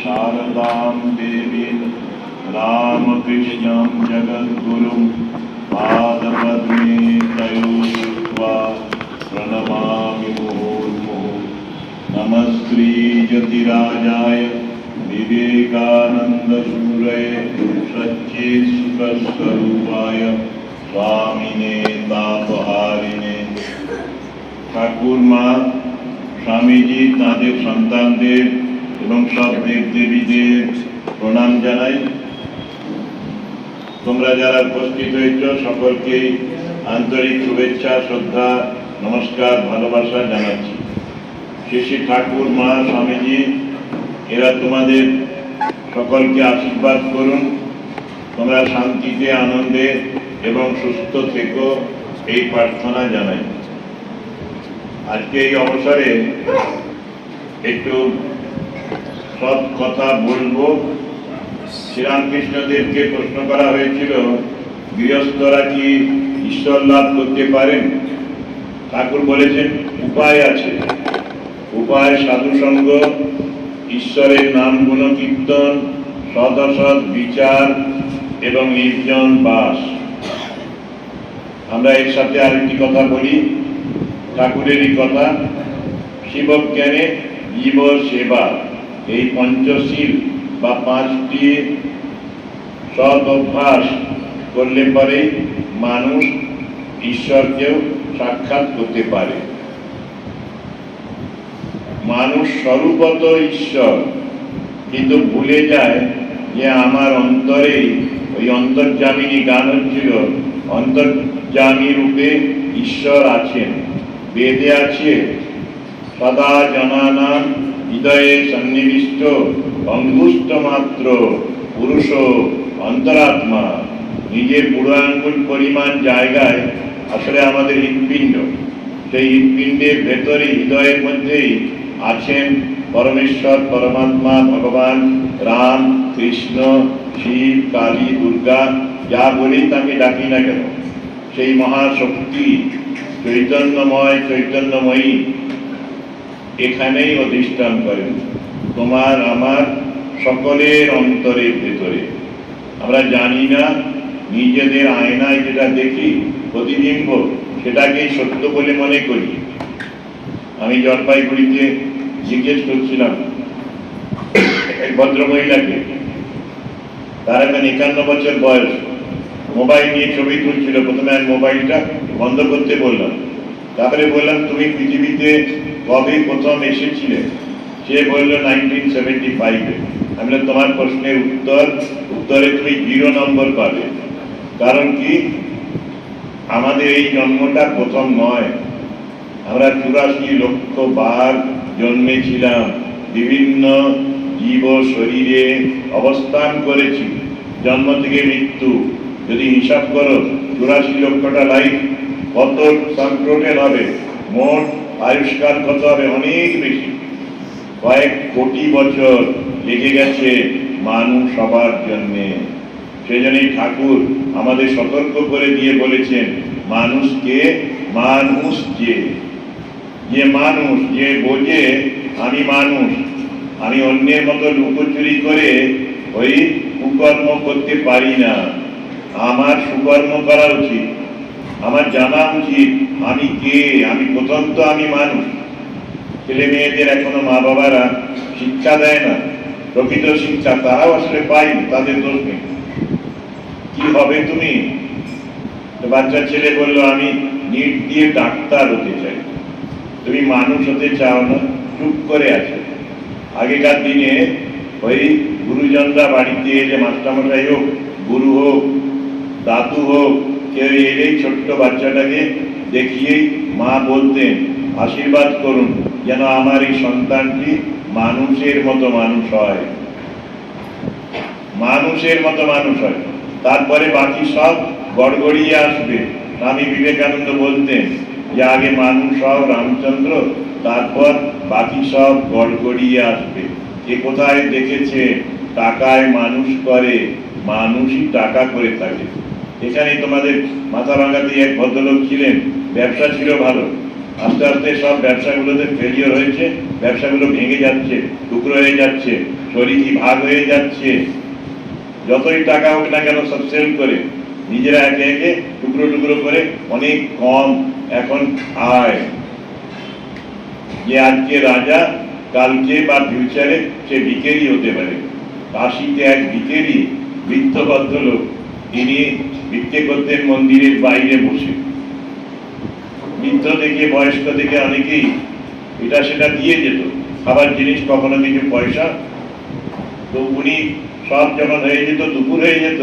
शारदां देवीं रामकृष्णं जगद्गुरुं पादपद्मे तयोर्वा प्रणमामि मुहुर्मुहुः। नमः श्रीयतिराजाय विवेकानन्दसूरये सच्चित्सुखस्वरूपाय स्वामिने तापहारिणे। ঠাকুর মা স্বামীজি তাদের সন্তানদের এবং সব দেবদেবীদের প্রণাম জানাই। তোমরা যারা উপস্থিত হয়েছ সকলকে আন্তরিক শুভেচ্ছা, শ্রদ্ধা, নমস্কার, ভালোবাসা জানাচ্ছি। শ্রী শ্রী ঠাকুর মা স্বামীজি এরা তোমাদের সকলকে আশীর্বাদ করুন, তোমরা শান্তিতে, আনন্দে এবং সুস্থ থেকো, এই প্রার্থনা জানাই। আজকে এই অবসরে একটু সৎ কথা বলবো। শ্রীরামকৃষ্ণদেবকে প্রশ্ন করা হয়েছিল, গৃহস্থরা কি ঈশ্বর লাভ করতে পারেন? ঠাকুর বলেছেন উপায় আছে। উপায় সাধুসঙ্গ, ঈশ্বরের নাম গুণ কীর্তন, সৎ অসৎ বিচার এবং নির্জন বাস। আমরা এর সাথে আরেকটি কথা বলি, ঠাকুরেরই কথা, শিবজ্ঞানে জীব সেবা, এই পঞ্চশীল বা 5টি সৎ অভ্যাস করলে পরে মানুষ ঈশ্বরকেও সাক্ষাৎ করতে পারে। মানুষ স্বরূপত ঈশ্বর, কিন্তু ভুলে যায় যে আমার অন্তরে, ওই অন্তর্যামিনী গান হচ্ছিল, অন্তর্যামী রূপে ঈশ্বর আছেন। বেদে আছে সদা জনানাম হৃদয়ে সন্নিবিষ্ট অঙ্গুষ্ঠ মাত্র পুরুষ অন্তরাত্মা। নিজের বুড়ো আঙ্গুল পরিমাণ জায়গায় আসলে আমাদের হৃৎপিণ্ড। সেই হৃৎপিণ্ডের ভেতরে, হৃদয়ের মধ্যেই আছেন পরমেশ্বর, পরমাত্মা, ভগবান রাম, কৃষ্ণ, শিব, কালী, দুর্গা, যা বলেই তাকে ডাকি না কেন, সেই মহাশক্তি চৈতন্যময়, চৈতন্যময়ী এখানেই অধিষ্ঠান করেন, তোমার আমার সকলের অন্তরের ভেতরে। আমরা জানি না, নিজেদের আয়নায় যেটা দেখি প্রতিবিম্ব, সেটাকেই সত্য বলে মনে করি। আমি জলপাইগুড়িতে জিজ্ঞেস করছিলাম এক ভদ্রমহিলাকে, তার এখন 51 বছর বয়স, মোবাইল নিয়ে ছবি তুলছিল। প্রথমে আমি মোবাইলটা বন্ধ করতে বললাম, তারপরে বললাম তুমি পৃথিবীতে কবে প্রথম এসেছিলে? সে বলল 1975-এ। আমি বললাম তোমার প্রশ্নের উত্তরে তুমি 0 নম্বর পাবে। কারণ কি, আমাদের এই জন্মটা প্রথম নয়। আমরা 84 লক্ষ বার জন্মেছিলাম, বিভিন্ন জীব শরীরে অবস্থান করেছি, জন্ম থেকে মৃত্যু। যদি হিসাব করো 84 লক্ষটা লাইফ, কত টোটাল হবে, মোট আয়ুষ্কাল কত হবে? অনেক বেশি, কয়েক কোটি বছর লেগে গেছে মানুষ হবার জন্যে। সেজন্যই ঠাকুর আমাদের সতর্ক করে দিয়ে বলেছেন, মানুষকে, মানুষ যে মানুষ, যে বোঝে আমি মানুষ, আমি অন্যের মতো লুকোচুরি করে ওই কুকর্ম করতে পারি না। আমার সুকর্ম করা উচিত, আমার জানা উচিত আমি কে, আমি প্রথম তো আমি মানুষ। ছেলে মেয়েদের এখনো মা বাবারা শিক্ষা দেয় না, প্রকৃত শিক্ষা তারাও আসলে পায়নি, তাদের দোষ নেই। কি হবে তুমি? বাচ্চা ছেলে বললো আমি নিট দিয়ে ডাক্তার হতে চাই। তুমি মানুষ হতে চাও না, চুপ করে আছো। আগেকার দিনে ওই গুরুজনরা বাড়িতে এলে, মাস্টারমশাই হোক, গুরু হোক, দাদু হোক, কেউ এলেই ছোট্ট বাচ্চাটাকে দেখিয়েই মা বলতেন, আশীর্বাদ করুন যেন আমার এই সন্তানটি মানুষের মতো মানুষ হয়, মানুষের মতো মানুষ হয়। তারপরে বাকি সব গড়গড়িয়ে আসবে। স্বামী বিবেকানন্দ বলতেন যে আগে মানুষ হও রামচন্দ্র, তারপর বাকি সব গড়গড়িয়ে আসবে। এ কোথায় দেখেছে টাকায় মানুষ করে, মানুষই টাকা করে থাকে। এখানে তোমাদের মাথা ভাঙাতে এক ভদ্রলোক ছিলেন, ব্যবসা ছিল ভালো, আস্তে আস্তে সব ব্যবসাগুলোতে ফেলিওর হয়েছে, ব্যবসাগুলো ভেঙে যাচ্ছে, টুকরো হয়ে যাচ্ছে, শরিকি ভাগ হয়ে যাচ্ছে। যতই টাকা হোক না কেন সব সেল করে নিজেরা একে একে টুকরো টুকরো করে অনেক কম এখন আয়। যে আজকে রাজা কালকে বা ফিউচারে সে ভিখারি হতে পারে। কাশিতে এক ভিখারি বৃদ্ধ ভদ্রলোক, তিনি ভিক্ষে করতেন মন্দিরের বাইরে বসে। বৃদ্ধ থেকে বয়স্ক থেকে অনেকেই এটা সেটা দিয়ে যেত, খাবার জিনিস, কখনো কিছু পয়সা। তো উনি সব যখন হয়ে যেত, দুপুর হয়ে যেত,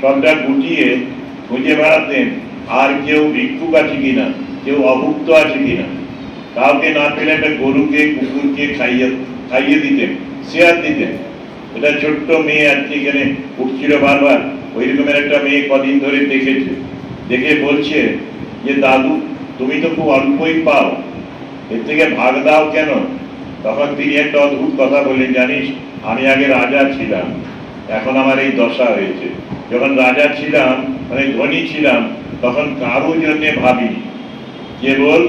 সবটা গুটিয়ে খুঁজে বেড়াতেন আর কেউ ভিক্ষুক আছে কিনা, কেউ অভুক্ত আছে কিনা। কাউকে না পেলে একটা গরুকে কুকুরকে খাইয়ে দিতেন, শেয়ার দিতেন। এটা ছোট্ট মেয়ে আজকে এখানে উঠছিল বারবার, ওই রকমের একটা মেয়ে কদিন ধরে দেখেছে, দেখে বলছে যে দাদু তুমি তো খুব অল্পই পাও, এর থেকে ভাগ দাও কেন। তখন তিনি একটা অদ্ভুত কথা বললেন, জানিস আমি আগে রাজা ছিলাম, এখন আমার এই দশা হয়েছে। যখন রাজা ছিলাম মানে ধনী ছিলাম, তখন কারোর জন্য ভাবিনি, কেবল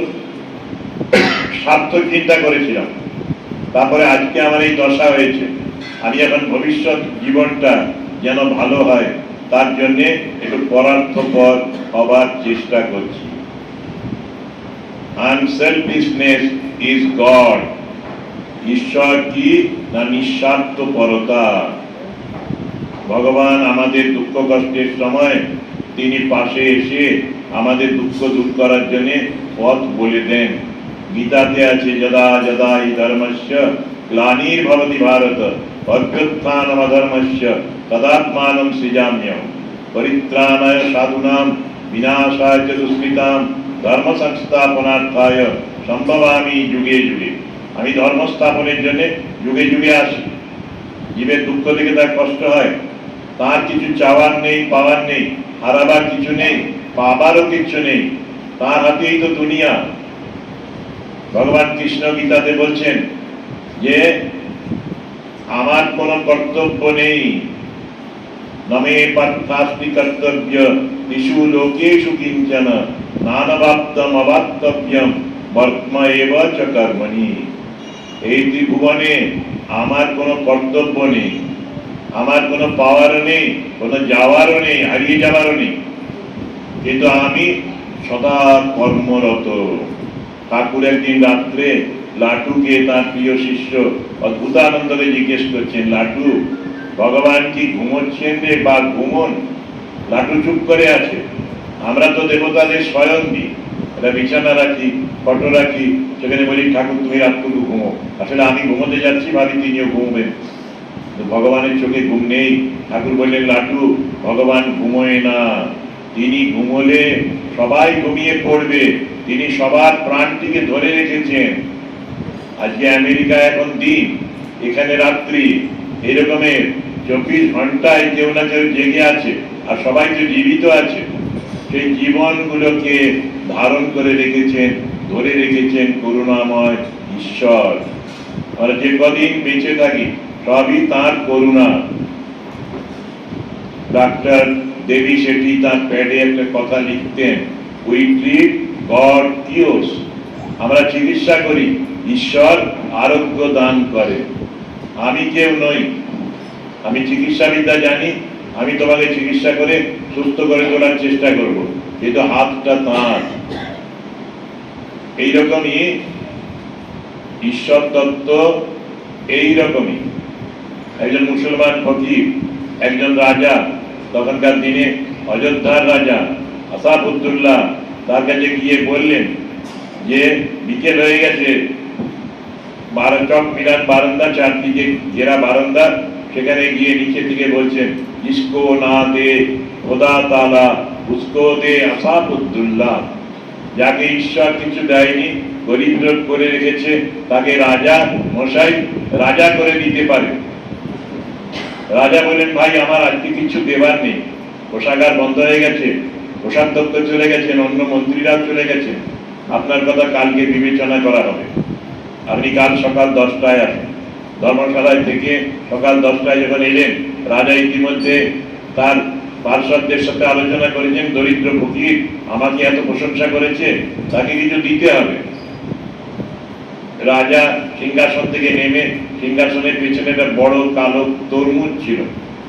স্বার্থ চিন্তা করেছিলাম। তারপরে আজকে আমার এই দশা হয়েছে, আমি এখন ভবিষ্যৎ জীবনটা যেন ভালো হয় তার জন্য একটু পরার্থপর হবার চেষ্টা করছি। Unselfishness is god. ঈশ্বর কি না নিঃস্বার্থপরতা। ভগবান আমাদের দুঃখ কষ্টের সময় তিনি পাশে এসে আমাদের দুঃখ দূর করার জন্য পথ বলে দেন। গীতাতে আছে যদা যদা হি ধর্মস্য গ্লানির্ভবতি ভারত অভ্যুত্থানম অধর্মস্য তদাত্মানম সৃজাম্যহম পরিত্রাণায় সাধুনাম বিনাশায় চ দুষ্কৃতাম ধর্ম সংস্থাপনার্থায় সম্ভবামি যুগে যুগে। আমি ধর্ম স্থাপনের জন্য যুগে যুগে আসি। জীবের দুঃখ থেকে তার কষ্ট হয়, তার কিছু চাওয়ার নেই, পাওয়ার নেই, হারাবার কিছু নেই, পাবারও কিছু নেই, তার হাতেই তো দুনিয়া। ভগবান কৃষ্ণ গীতাতে বলছেন যে আমার কোনো কর্তব্য নেই, নমে পার্থাস্তি কর্তব্য তিষু লোকেষু কিঞ্চন নানবাপ্তম অবাপ্তব্যম বর্তম এব চ কর্মণি। এই ত্রিভুবনে আমার কোনো কর্তব্য নেই, আমার কোনো পাওয়ারও নেই, কোনো যাওয়ারও নেই, হারিয়ে যাওয়ারও নেই, কিন্তু আমি সদা কর্মরত। ঠাকুর একদিন রাত্রে লাটুকে তার প্রিয় শিষ্য অদ্ভুতানন্দকে জিজ্ঞেস করছেন, লাটু ভগবান কি ঘুমোচ্ছেন রে বা ঘুমন? লাটু চুপ করে আছে। আমরা তো দেবতাদের স্বয়ং দিই, এটা বিছানা রাখি, ফটো রাখি, সেখানে বলি ঠাকুর তুমি রাতটুকু ঘুমো। আসলে আমি ঘুমোতে যাচ্ছি, ভাবি তিনিও ঘুমবেন, ভগবানের চোখে ঘুম নেই। ঠাকুর বললেন, লাটু ভগবান ঘুমোয় না, তিনি ঘুমোলে সবাই ঘুমিয়ে পড়বে, তিনি সবার প্রাণটিকে ধরে রেখেছেন। আজকে আমেরিকা এখন দিন, এখানে রাত্রি, এরকমের 24 ঘন্টায় কেউ না কেউ জেগে আছে, আর সবাই তো জীবিত আছে। সেই জীবনগুলোকে ধারণ করে রেখেছেন, ধরে রেখেছেন করুণাময় ঈশ্বর। আমরা যে কদিন বেঁচে থাকি সবই তার করুণা। ডাক্তার দেবী শেঠি তার প্যাডে একটা কথা লিখতেন, উই ট্রিট গড কিওর্স। আমরা চিকিৎসা করি, ঈশ্বর আরোগ্য দান করে। আমি কেউ নই, আমি চিকিৎসা বিদ্যা জানি, আমি তোমাকে চিকিৎসা করে সুস্থ করে তোলার চেষ্টা করব, কিন্তু হাতটা তাঁর। এইরকমই ঈশ্বর তত্ত্ব, এইরকমই। একজন মুসলমান ফকির, একজন রাজা, তখনকার দিনে অযোধ্যার রাজা আসাফুদ্দৌলা, তার কাছে গিয়ে বললেন যে বিকেল হয়ে গেছে, চক মিলান বারান্দা, চারদিকে ঘেরা বারান্দা, সেখানে গিয়ে নিচে থেকে বলছেন, ইসকো না দে খোদা তালা উসকো দে আসাফুদ্দৌলা। যাকে ঈশ্বর কিছু দেয়নি, দরিদ্র করে রেখেছে, তাকে রাজা মশাই রাজা করে দিতে পারে। রাজা বলেন, ভাই আমার আজকে কিছু দেবার নেই, কোষাগার বন্ধ হয়ে গেছে, কোষাধ্যক্ষ চলে গেছেন, অন্য মন্ত্রীরাও চলে গেছেন, আপনার কথা কালকে বিবেচনা করা হবে। আপনি কাল সকাল 10টায় আসেন। ধর্মশালায় থেকে সকাল 10টায় যখন এলেন, রাজা ইতিমধ্যে তার পার্ষদদের সাথে আলোচনা করেছেন, দরিদ্র ফকির আমাকে এত প্রশংসা করেছে, তাকে কিছু দিতে হবে। রাজা সিংহাসন থেকে নেমে সিংহাসনের পেছনে একটা বড় কালো তরমুজ ছিল,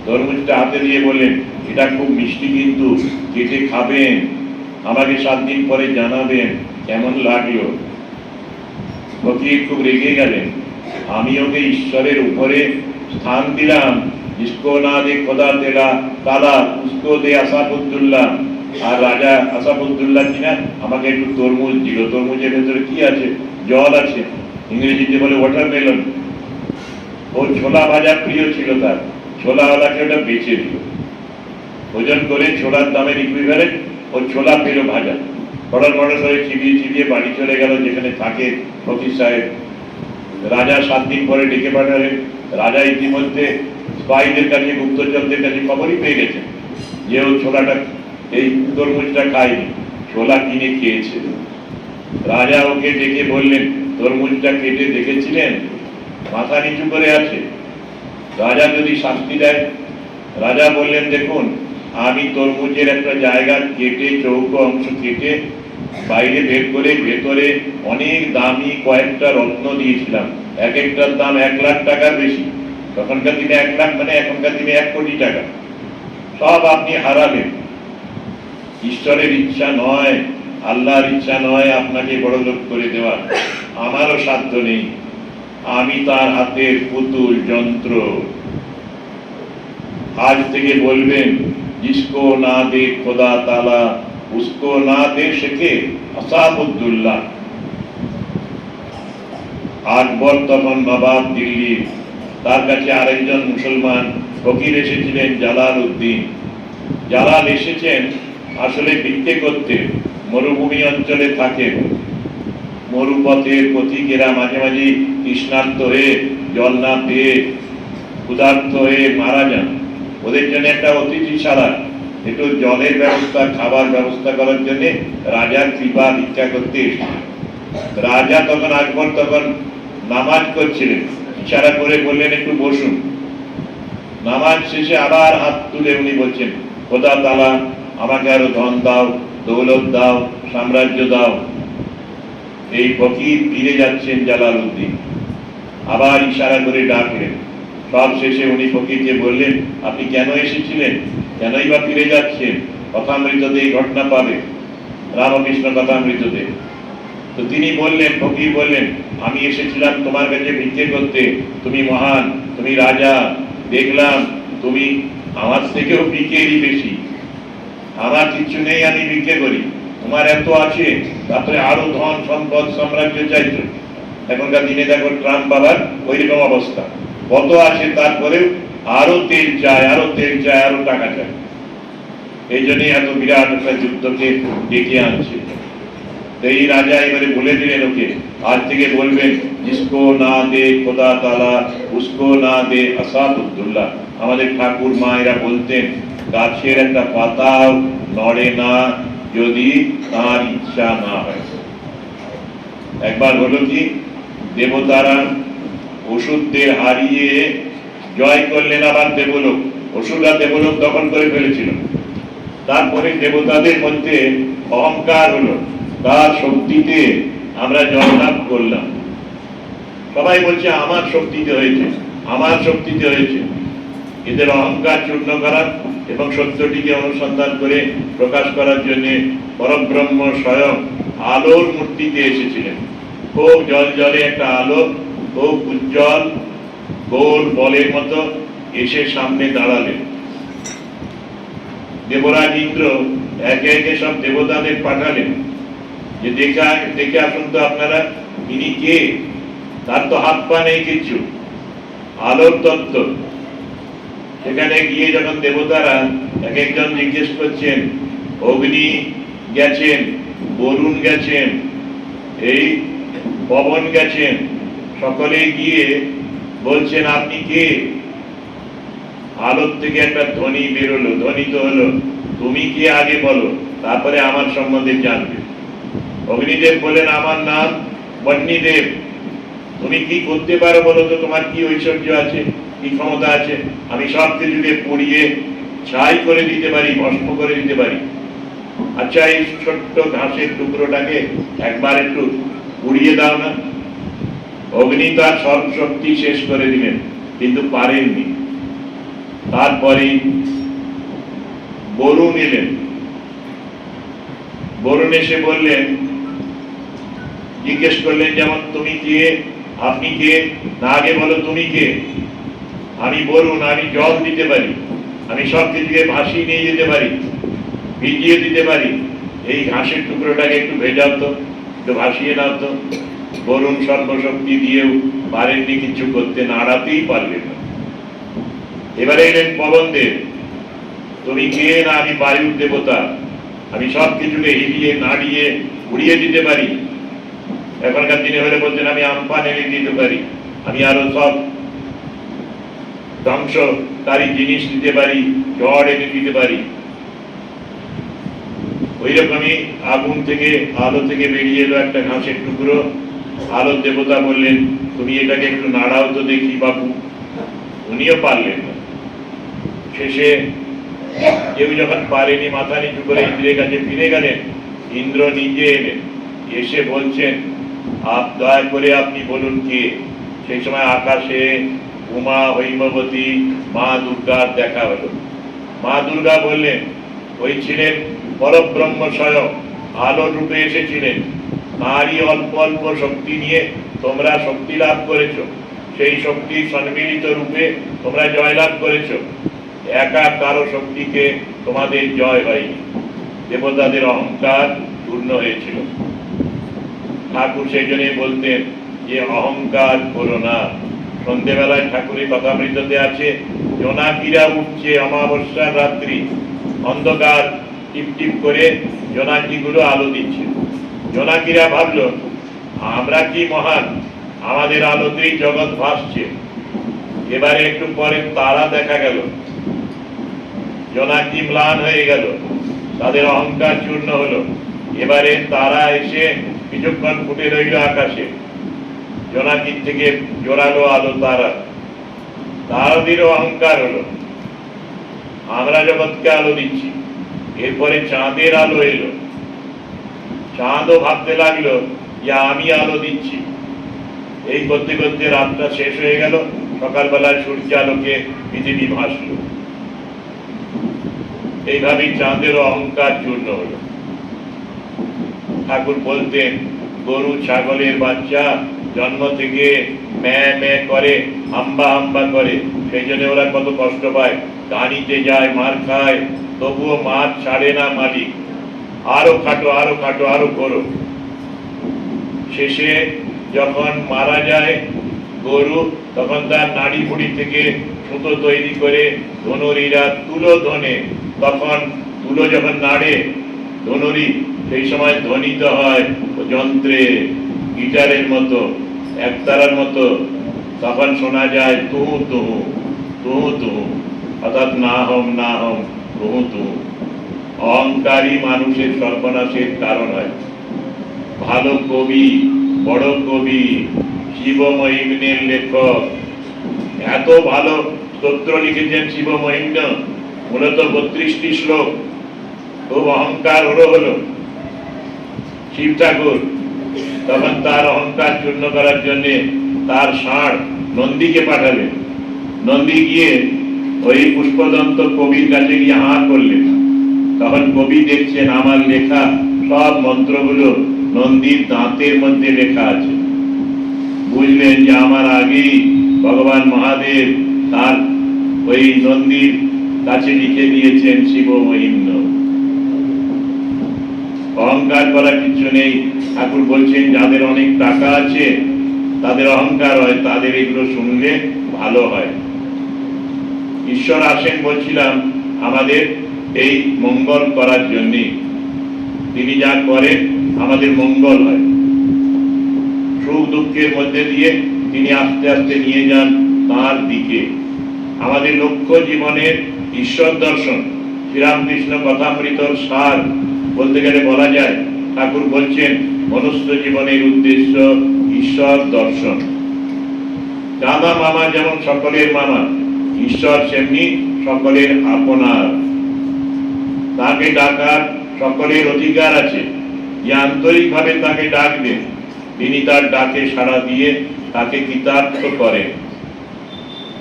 তরমুজটা হাতে দিয়ে বললেন, এটা খুব মিষ্টি, কিন্তু কেটে খাবেন, আমাকে 7 দিন পরে জানাবেন কেমন লাগলো। ফকির খুব রেগে গেলেন, আমি ওকে ঈশ্বরের উপরে স্থান দিলাম, जिसको ना दे खुदा तेरा ताला उसको दे আসাফুদ্দুল্লাহ, আর রাজা আসাফুদ্দুল্লাহ কিনা আমাকে একটু তরমুজ দিল, তরমুজের ভেতরে কি আছে, জল আছে, ইংরেজিতে বলে ওয়াটারমেলন। ও ছোলা ভাজা প্রিয় ছিল তার, ছোলাওয়ালাকে ওটা বেচে দিল, ওজন করে ছোলার দামের ইকুইভ্যালেন্ট ও ছোলা পেল ভাজা, বড় বড় করে চিবিয়ে চিবিয়ে বাড়ি চলে গেল যেখানে থাকে ফকির সাহেব। রাজা 7 দিন পরে ডেকে পাঠালেন। রাজা ইতিমধ্যে স্পাইদের কাছে, গুপ্তচরদের কাছে খবরই পেয়ে গেছে যে ও ছোলাটা, এই তরমুজটা খায়নি, ছোলা কিনে খেয়েছে। রাজা ওকে ডেকে বললেন, তরমুজটা কেটে দেখেছিলেন, মাথা নিচু করে আছে, রাজা যদি শাস্তি দেয়। রাজা বললেন, দেখুন, আমি তরমুজের একটা জায়গা কেটে, চৌকো অংশ কেটে বাইরে বের করে ভেতরে অনেক দামি কয়েকটা রত্ন দিয়েছিলাম, এক একটার দাম 1 লাখ টাকার বেশি। তখনকার দিনে 1 লাখ মানে এখনকার দিনে 1 কোটি টাকা। সব আপনি হারালেন। ঈশ্বরের ইচ্ছা নয়, আল্লাহর ইচ্ছা নয় আপনাকে বড় লোক করে দেওয়া, আমারও সাধ্য নেই, আমি তার হাতের পুতুল, যন্ত্র। আজ থেকে বলবেন, जिसको ना दे खुदा ताला उसको ना दे सके আসাফুদ্দুল্লাহ। আকবর তখন নবাব দিল্লির, তার কাছে আরেকজন মুসলমান ফকির এসেছিলেন, জালাল উদ্দিন। জালাল এসেছেন আসলে ভিক্ষে করতে, মরুভূমি অঞ্চলে থাকেন, মরুপথের পথিকেরা মাঝে মাঝে তৃষ্ণার্ত হয়ে জল না পেয়ে ক্ষুধার্ত হয়ে মারা যান, ওদের জন্য একটা অতিথিশালা, একটু জলের ব্যবস্থা, খাবার ব্যবস্থা করার জন্য রাজার কৃপা ভিক্ষা করতে এসেছেন। রাজা তখন, আকবর তখন নামাজ করছিলেন, ইশারা করে বললেন, একটু বসুন। নামাজ শেষে আবার হাত তুলে উনি বলছেন, খোদা তাআলা আমাকে আরো ধন দাও, দৌলত দাও, সাম্রাজ্য দাও। এই ফকির ফিরে যাচ্ছেন জালাল উদ্দিন, আবার ইশারা করে ডাকলেন। সব শেষে উনি ফকিরকে বললেন, আপনি কেন এসেছিলেন, কেনই বা ফিরে যাচ্ছেন? কথামৃততে এই ঘটনা পাবে, রামকৃষ্ণ কথামৃততে। তো তিনি বললেন, ফকির বললেন, আমি এসেছিলাম তোমার কাছে ভিক্ষে করতে, তুমি মহান, তুমি রাজা, দেখলাম তুমি আমার থেকেও ভিক্ষেরই বেশি, আমার কিছু নেই, আমি ভিক্ষে করি, তোমার এত আছে, তারপরে আরো ধন সম্পদ সাম্রাজ্য চাইছো। এখনকার দিনে দেখো ট্রাম্প বাবার ওই রকম অবস্থা, কত আছে তারপরেও আরো তেল চায়, আরো তেল চায়, আরো টাকা চায়। এই জন্যই এত বিরাট একটা যুদ্ধকে ডেকে আনছে। এই রাজা এবারে বলে দিলেন ওকে, আজ থেকে বলবেন, जिसको না দে খোদা তাআলা उसको না দে আসাফুদ্দুল্লাহ। আমাদের ঠাকুর মায়েরা বলতেন, গাছের একটা পাতাও নড়ে না যদি তার ইচ্ছা না হয়। একবার হলো কি, দেবতারা অসুরদের হারিয়ে জয় করলেন আবার দেবলোক, অসুররা দেবলোক দখল করে ফেলেছিল। তারপরে দেবতাদের মধ্যে অহংকার হলো, তার শক্তিতে আমরা জয়লাভ করলাম। সবাই বলছে আমার শক্তিতে হয়েছে, আমার শক্তিতে হয়েছে। এদের অহংকার চূর্ণ করার এবং সত্যটিকে অনুসন্ধান করে প্রকাশ করার জন্য পরব্রহ্ম স্বয়ং আলোর মূর্তিতে এসেছিলেন। খুব জল জলে একটা আলো, খুব উজ্জ্বল, গোল বলের মতো এসে সামনে দাঁড়ালেন। দেবরাজ ইন্দ্র একে একে সব দেবতাদের পাঠালেন যে দেখে আসুন তো আপনারা, ইনি কে, তার তো হাত পা নেই কিচ্ছু, আলোর তত্ত্ব। সেখানে গিয়ে যখন দেবতারা এক একজন জিজ্ঞেস করছেন, অগ্নি গেছেন, বরুণ গেছেন, এই পবন গেছেন, সকলে গিয়ে বলছেন আপনি কে? আলোর থেকে একটা ধ্বনি বেরোলো, ধ্বনি তো হলো, তুমি কে আগে বলো, তারপরে আমার সম্বন্ধে জানবে। অগ্নিদেব বলেন, আমার নাম বহ্নিদেব। তুমি কি করতে পারো বলো তো, তোমার কি ঐশ্বর্য আছে, কি ক্ষমতা আছে? আমি সব কিছুকে পুড়িয়ে ছাই করে দিতে পারি, ভস্ম করে দিতে পারি। আচ্ছা, এই ছোট্ট ঘাসের টুকরোটাকে একবার একটু পুড়িয়ে দাও না। অগ্নি তার সব শক্তি শেষ করে দিলেন, কিন্তু পারেননি। তারপরে বরুণ এলেন। বরুণ এসে বললেন, জিজ্ঞেস করলেন, যেমন তুমি কে, আপনি কে, না আগে বলো তুমি কে। আমি বরুণ, আমি জল দিতে পারি, আমি সব কিছুকে ভাসিয়ে নিয়ে যেতে পারি, ভিজিয়ে দিতে পারি। এই ঘাসের টুকরোটাকে একটু ভেজাও তো, একটু ভাসিয়ে নাও তো। বরুণ সর্বশক্তি দিয়েও পারেননি কিছু করতে, নাড়াতেই পারলেন না। এবারে এলেন পবনদেব। তুমি কে, না আমি বায়ুর দেবতা, আমি সব কিছুকে হিলিয়ে নাড়িয়ে উড়িয়ে দিতে পারি। এখনকার দিনে হলে বলছেন আমি আমফান এনে দিতে পারি, আমি আরো সব ধ্বংসকারী জিনিস দিতে পারি, ঝড় এনে দিতে পারি। ওই রকমই আগুন থেকে, আলো থেকে বেরিয়ে এলো একটা ঘাসের টুকরো। আলোর দেবতা বললেন, তুমি এটাকে একটু নাড়াও তো দেখি বাবু। উনিও পারলেন না। শেষে কেউ যখন পারেনি, মাথা নিচু করে ইন্দ্রের কাছে ফিরে গেলেন। ইন্দ্র নিজে এলেন, এসে বলছেন, দয়া করে আপনি বলুন কে। সেই সময় আকাশে উমা, হৈমবতী, মা দুর্গার দেখা হলো। মা দুর্গা বললেন, ওই ছিলেন পরব্রহ্ম স্বয়ং, আলো রূপে এসেছিলেন। তারই অল্প অল্প শক্তি নিয়ে তোমরা শক্তি লাভ করেছ, সেই শক্তি সম্মিলিত রূপে তোমরা জয়লাভ করেছ। একা কারো শক্তিকে তোমাদের জয় হয়নি। দেবতাদের অহংকার পূর্ণ হয়েছিল। ঠাকুর সেই জন্য বলতেন যে অহংকার করো না। সন্ধ্যেবেলায় ঠাকুরের কথামৃততে আছে, জোনাকিরা উঠছে অমাবস্যার রাত্রি, অন্ধকার টিপ টিপ করে জোনাকিগুলো আলো দিচ্ছে। জোনাকিরা ভাবলো আমরা কি মহান, আমাদের আলোতেই জগৎ ভাসছে। এবারে একটু পরে তারা দেখা গেল, জোনাকি ম্লান হয়ে গেল, তাদের অহংকার চূর্ণ হলো। এবারে তারা এসে কিছুক্ষণ ফুটে রইল আকাশে। জোনাকির থেকে জোরালো আলো তারা, তারাদেরও অহংকার হলো, আমরা জগৎকে আলো দিচ্ছি। এরপরে চাঁদের আলো এলো, চাঁদও ভাবতে লাগলো যে আমি আলো দিচ্ছি। এই করতে করতে রাতটা শেষ হয়ে গেল, সকালবেলায় সূর্যালোকে পৃথিবী ভাসল। এইভাবেই চাঁদের অহংকার চূর্ণ হলো। ঠাকুর বলতেন, গরু ছাগলের বাচ্চা জন্ম থেকে ম্যা ম্যা করে, হাম্বা হাম্বা করে, সেই জন্য ওরা কত কষ্ট পায়। গানিতে যায়, মার খায়, তবুও মার ছাড়ে না মালিক। আরো খাটো, আরো খাটো, আরো করো। শেষে যখন মারা যায় গরু, তখন তার নাড়ি ভুড়ি থেকে সুতো তৈরি করে ধনুরীরা তুলো ধনে। তখন তুলো যখন নাড়ে ধনুরি, সেই সময় ধ্বনিত হয় যন্ত্রে, গিটারের মতো, একতারার মতো। তখন শোনা যায় তুহু তুহু, তুহু তুহু, অর্থাৎ না হম না হম, তুহু তুহু। অহংকারী মানুষের সর্বনাশের কারণ হয়। ভালো কবি, বড় কবি, শিব মহিম্নের লেখক, এত ভালো স্তোত্র লিখেছেন শিব মহিম্ন, মূলত 32টি শ্লোক। খুব অহংকার হলো শিব ঠাকুর। তখন তার অহংকার চূর্ণ করার জন্য তার ষাঁড় নন্দীকে পাঠালেন। নন্দী গিয়ে ওই পুষ্পদন্ত কবির কাছে গিয়ে হাঁ করলেন। তখন কবি দেখছেন আমার লেখা সব মন্ত্রগুলো নন্দীর দাঁতের মধ্যে লেখা আছে। বুঝলেন যে আমার আগেই ভগবান মহাদেব তার ওই নন্দীর কাছে লিখে দিয়েছেন শিব মহিম্ন। অহংকার করার কিছু নেই। ঠাকুর বলছেন যাদের অনেক টাকা আছে তাদের অহংকার হয়, তাদের এগুলো শুনলে ভালো হয়। ঈশ্বর আসেন বলছিলাম আমাদের এই মঙ্গল করার জন্য। তিনি যা করেন আমাদের মঙ্গল হয়। সুখ দুঃখের মধ্যে দিয়ে তিনি আস্তে আস্তে নিয়ে যান তার দিকে। আমাদের লক্ষ্য জীবনের ঈশ্বর দর্শন। শ্রীরামকৃষ্ণ কথামৃতর সার বলতে গেলে বলা যায়, ঠাকুর বলছেন মনুষ্য জীবনের উদ্দেশ্য ঈশ্বর দর্শন। দাদা মামা যেমন সকলের মামা, ঈশ্বর সেমনি সকলের আপনার। তাকে ডাকার সকলের অধিকার আছে। যে আন্তরিকভাবে তাকে ডাকবেন, তিনি তার ডাকে সাড়া দিয়ে তাকে কৃতার্থ করেন।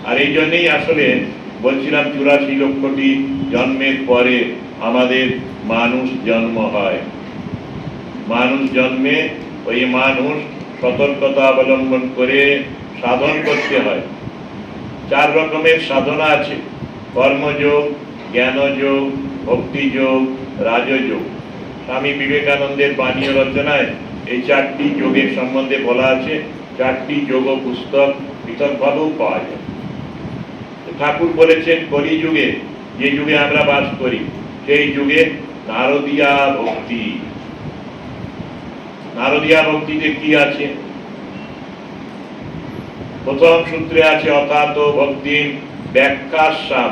আর এই জন্যই আসলে বলছিলাম 84 লক্ষটি জন্মের পরে আমাদের মানুষ জন্ম হয়। মানুষ জন্মে ওই মানুষ সতর্কতা অবলম্বন করে সাধন করতে হয়। 4 রকমের সাধনা আছে: কর্মযোগ, জ্ঞানযোগ, ভক্তিযোগ, রাজযোগ। স্বামী বিবেকানন্দের বাণী রচনায় এই 4টি যোগের সম্বন্ধে বলা আছে। 4টি যোগ পুস্তক পৃথকভাবেও পাওয়া যায়। ঠাকুর বলেছেন কলিযুগে, যে যুগে আমরা বাস করি, সেই যুগে নারদীয়া ভক্তি। নারদীয়া ভক্তিতে কি আছে? প্রথম সূত্রে আছে অথাত ভক্তি ব্যাখ্যাস্যাম।